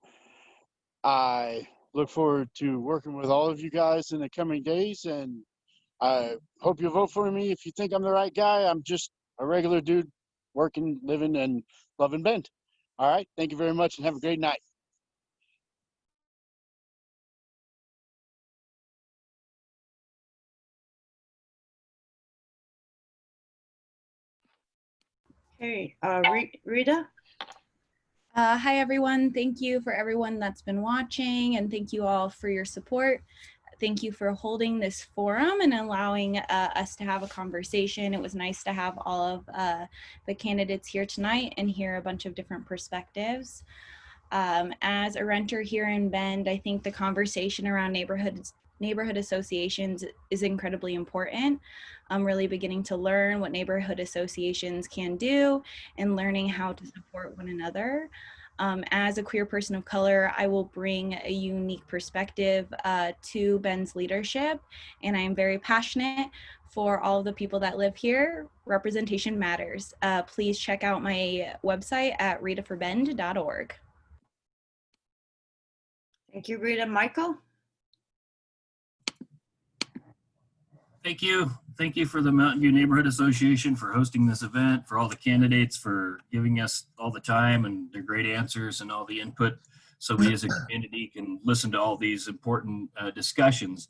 Speaker 11: I look forward to working with all of you guys in the coming days, and I hope you vote for me if you think I'm the right guy. I'm just a regular dude working, living, and loving Bend. All right, thank you very much and have a great night.
Speaker 1: Okay, Rita?
Speaker 10: Hi, everyone. Thank you for everyone that's been watching, and thank you all for your support. Thank you for holding this forum and allowing us to have a conversation. It was nice to have all of the candidates here tonight and hear a bunch of different perspectives. As a renter here in Bend, I think the conversation around neighborhood associations is incredibly important. I'm really beginning to learn what neighborhood associations can do and learning how to support one another. As a queer person of color, I will bring a unique perspective to Bend's leadership, and I am very passionate for all of the people that live here. Representation matters. Please check out my website at ritaforbend.org.
Speaker 1: Thank you, Rita. Michael?
Speaker 9: Thank you. Thank you for the Mountain View Neighborhood Association for hosting this event, for all the candidates for giving us all the time and their great answers and all the input so we as a community can listen to all these important discussions.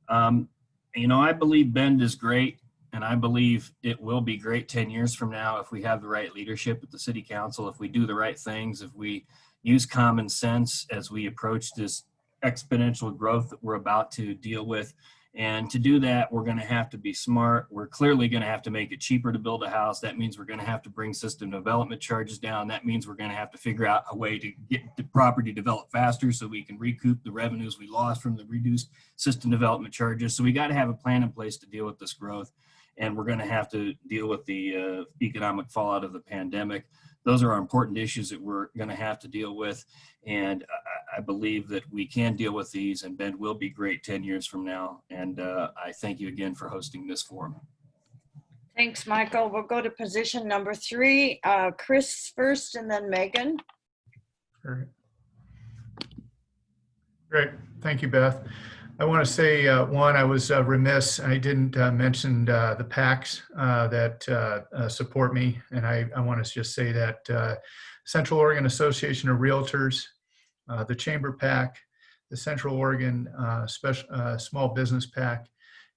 Speaker 9: You know, I believe Bend is great, and I believe it will be great 10 years from now if we have the right leadership at the city council, if we do the right things, if we use common sense as we approach this exponential growth that we're about to deal with. And to do that, we're going to have to be smart. We're clearly going to have to make it cheaper to build a house. That means we're going to have to bring system development charges down. That means we're going to have to figure out a way to get the property developed faster so we can recoup the revenues we lost from the reduced system development charges. So we got to have a plan in place to deal with this growth. And we're going to have to deal with the economic fallout of the pandemic. Those are our important issues that we're going to have to deal with. And I believe that we can deal with these, and Bend will be great 10 years from now. And I thank you again for hosting this forum.
Speaker 1: Thanks, Michael. We'll go to position number 3. Chris first and then Megan.
Speaker 8: Great. Thank you, Beth. I want to say, one, I was remiss. I didn't mention the PACs that support me. And I want to just say that Central Oregon Association of Realtors, the Chamber PAC, the Central Oregon Small Business PAC,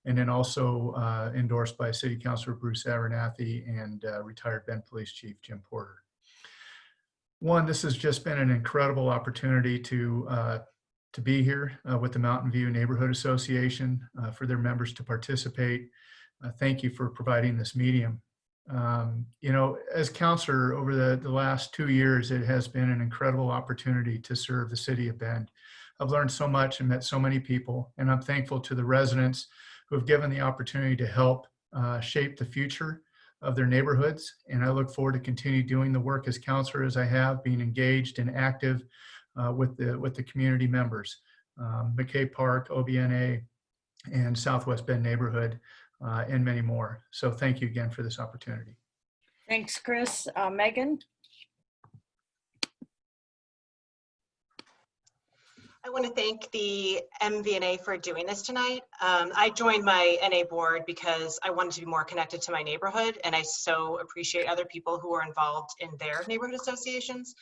Speaker 8: and then also endorsed by City Councilor Bruce Abernathy and retired Bend Police Chief Jim Porter. One, this has just been an incredible opportunity to be here with the Mountain View Neighborhood Association, for their members to participate. Thank you for providing this medium You know, as counselor over the last 2 years, it has been an incredible opportunity to serve the city of Bend. I've learned so much and met so many people, and I'm thankful to the residents who have given the opportunity to help shape the future of their neighborhoods. And I look forward to continue doing the work as counselor as I have, being engaged and active with the community members, McKay Park, OBNA, and Southwest Bend neighborhood, and many more. So thank you again for this opportunity.
Speaker 1: Thanks, Chris. Megan?
Speaker 7: I want to thank the MVNA for doing this tonight. I joined my NA board because I wanted to be more connected to my neighborhood, and I so appreciate other people who are involved in their neighborhood associations.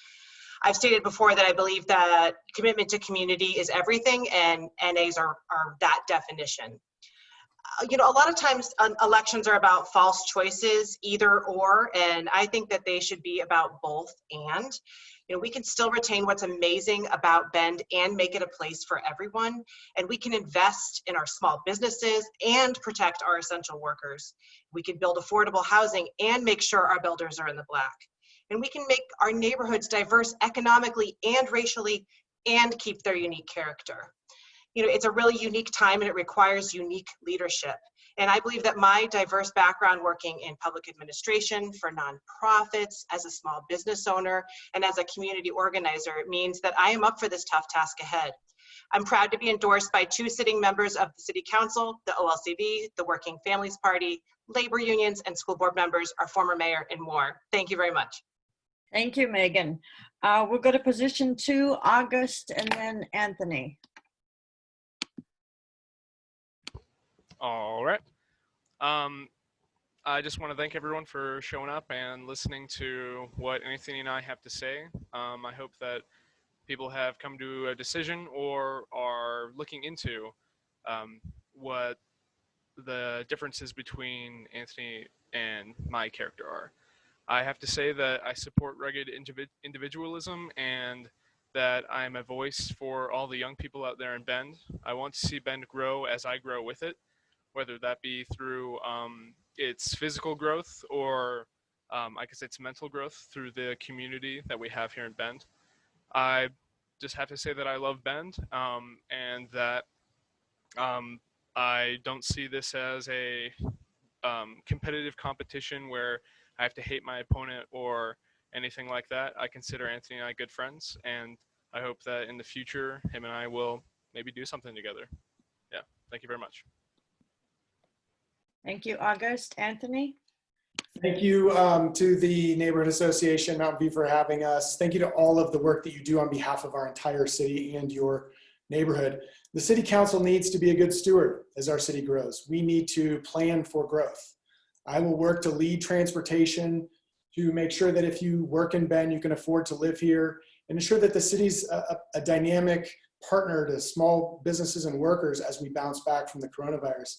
Speaker 7: I've stated before that I believe that commitment to community is everything, and NAs are that definition. You know, a lot of times elections are about false choices, either or, and I think that they should be about both and. You know, we can still retain what's amazing about Bend and make it a place for everyone, and we can invest in our small businesses and protect our essential workers. We can build affordable housing and make sure our builders are in the black. And we can make our neighborhoods diverse economically and racially and keep their unique character. You know, it's a really unique time and it requires unique leadership. And I believe that my diverse background working in public administration, for nonprofits, as a small business owner, and as a community organizer means that I am up for this tough task ahead. I'm proud to be endorsed by 2 sitting members of the City Council, the OLCV, the Working Families Party, labor unions, and school board members, our former mayor, and more. Thank you very much.
Speaker 1: Thank you, Megan. We'll go to position 2, August, and then Anthony.
Speaker 4: All right. I just want to thank everyone for showing up and listening to what Anthony and I have to say. I hope that people have come to a decision or are looking into what the differences between Anthony and my character are. I have to say that I support rugged individualism and that I'm a voice for all the young people out there in Bend. I want to see Bend grow as I grow with it, whether that be through its physical growth or I guess its mental growth through the community that we have here in Bend. I just have to say that I love Bend and that I don't see this as a competitive competition where I have to hate my opponent or anything like that. I consider Anthony and I good friends, and I hope that in the future, him and I will maybe do something together. Yeah, thank you very much.
Speaker 1: Thank you, August. Anthony?
Speaker 3: Thank you to the Neighborhood Association, Mountain View, for having us. Thank you to all of the work that you do on behalf of our entire city and your neighborhood. The City Council needs to be a good steward as our city grows. We need to plan for growth. I will work to lead transportation, to make sure that if you work in Bend, you can afford to live here, and ensure that the city's a dynamic partner to small businesses and workers as we bounce back from the coronavirus.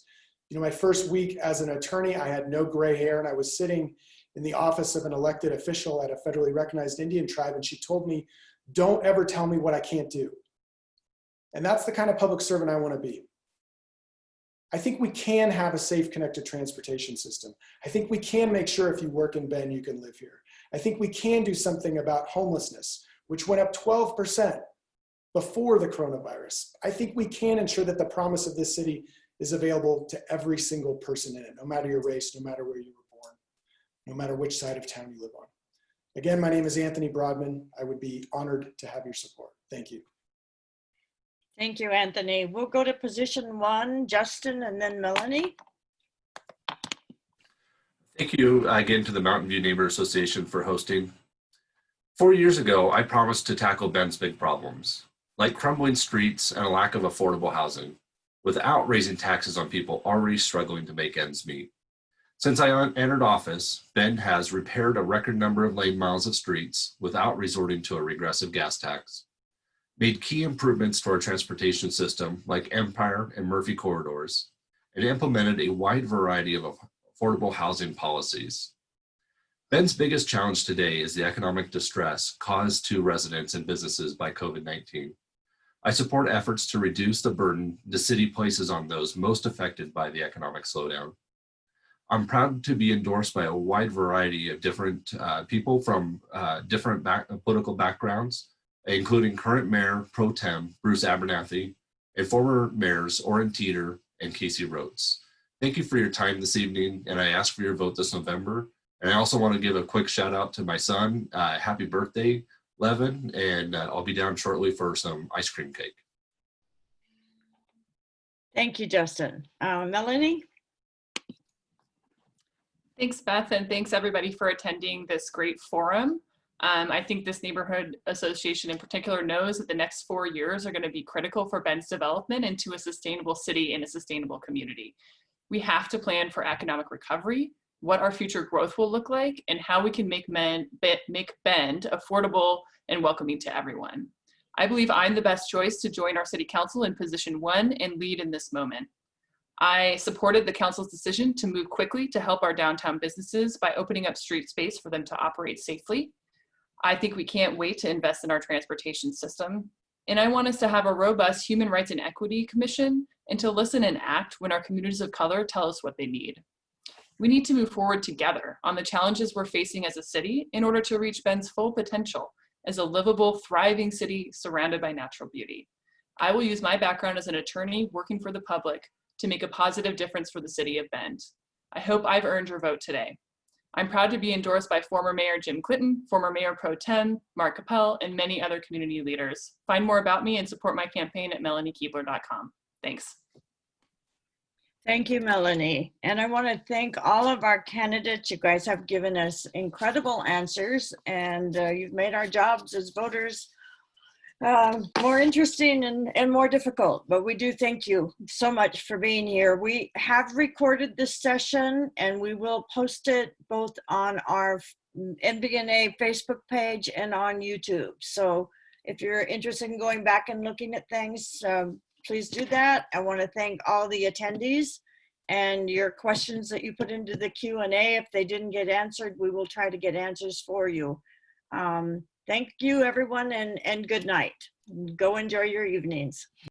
Speaker 3: You know, my first week as an attorney, I had no gray hair, and I was sitting in the office of an elected official at a federally recognized Indian tribe, and she told me, "Don't ever tell me what I can't do." And that's the kind of public servant I want to be. I think we can have a safe, connected transportation system. I think we can make sure if you work in Bend, you can live here. I think we can do something about homelessness, which went up 12% before the coronavirus. I think we can ensure that the promise of this city is available to every single person in it, no matter your race, no matter where you were born, no matter which side of town you live on. Again, my name is Anthony Broadman. I would be honored to have your support. Thank you.
Speaker 1: Thank you, Anthony. We'll go to position 1, Justin, and then Melanie.
Speaker 6: Thank you again to the Mountain View Neighbor Association for hosting. 4 years ago, I promised to tackle Bend's big problems, like crumbling streets and a lack of affordable housing, without raising taxes on people already struggling to make ends meet. Since I entered office, Bend has repaired a record number of lane miles of streets without resorting to a regressive gas tax, made key improvements to our transportation system like Empire and Murphy corridors, and implemented a wide variety of affordable housing policies. Bend's biggest challenge today is the economic distress caused to residents and businesses by COVID-19. I support efforts to reduce the burden the city places on those most affected by the economic slowdown. I'm proud to be endorsed by a wide variety of different people from different political backgrounds, including current Mayor Pro Tem Bruce Abernathy and former mayors Orrin Teeter and Casey Rhodes. Thank you for your time this evening, and I ask for your vote this November. And I also want to give a quick shout out to my son. Happy birthday, Levin, and I'll be down shortly for some ice cream cake.
Speaker 1: Thank you, Justin. Melanie?
Speaker 5: Thanks, Beth, and thanks everybody for attending this great forum. I think this neighborhood association in particular knows that the next 4 years are going to be critical for Bend's development into a sustainable city and a sustainable community. We have to plan for economic recovery, what our future growth will look like, and how we can make Bend affordable and welcoming to everyone. I believe I'm the best choice to join our city council in position 1 and lead in this moment. I supported the council's decision to move quickly to help our downtown businesses by opening up street space for them to operate safely. I think we can't wait to invest in our transportation system. And I want us to have a robust Human Rights and Equity Commission and to listen and act when our communities of color tell us what they need. We need to move forward together on the challenges we're facing as a city in order to reach Bend's full potential as a livable, thriving city surrounded by natural beauty. I will use my background as an attorney working for the public to make a positive difference for the city of Bend. I hope I've earned your vote today. I'm proud to be endorsed by former Mayor Jim Clinton, former Mayor Pro Tem Mark Capel, and many other community leaders. Find more about me and support my campaign at melaniekeebler.com. Thanks.
Speaker 1: Thank you, Melanie. And I want to thank all of our candidates. You guys have given us incredible answers, and you've made our jobs as voters more interesting and more difficult. But we do thank you so much for being here. We have recorded this session, and we will post it both on our NBNA Facebook page and on YouTube. So if you're interested in going back and looking at things, please do that. I want to thank all the attendees and your questions that you put into the Q&A. If they didn't get answered, we will try to get answers for you. Thank you, everyone, and good night. Go enjoy your evenings.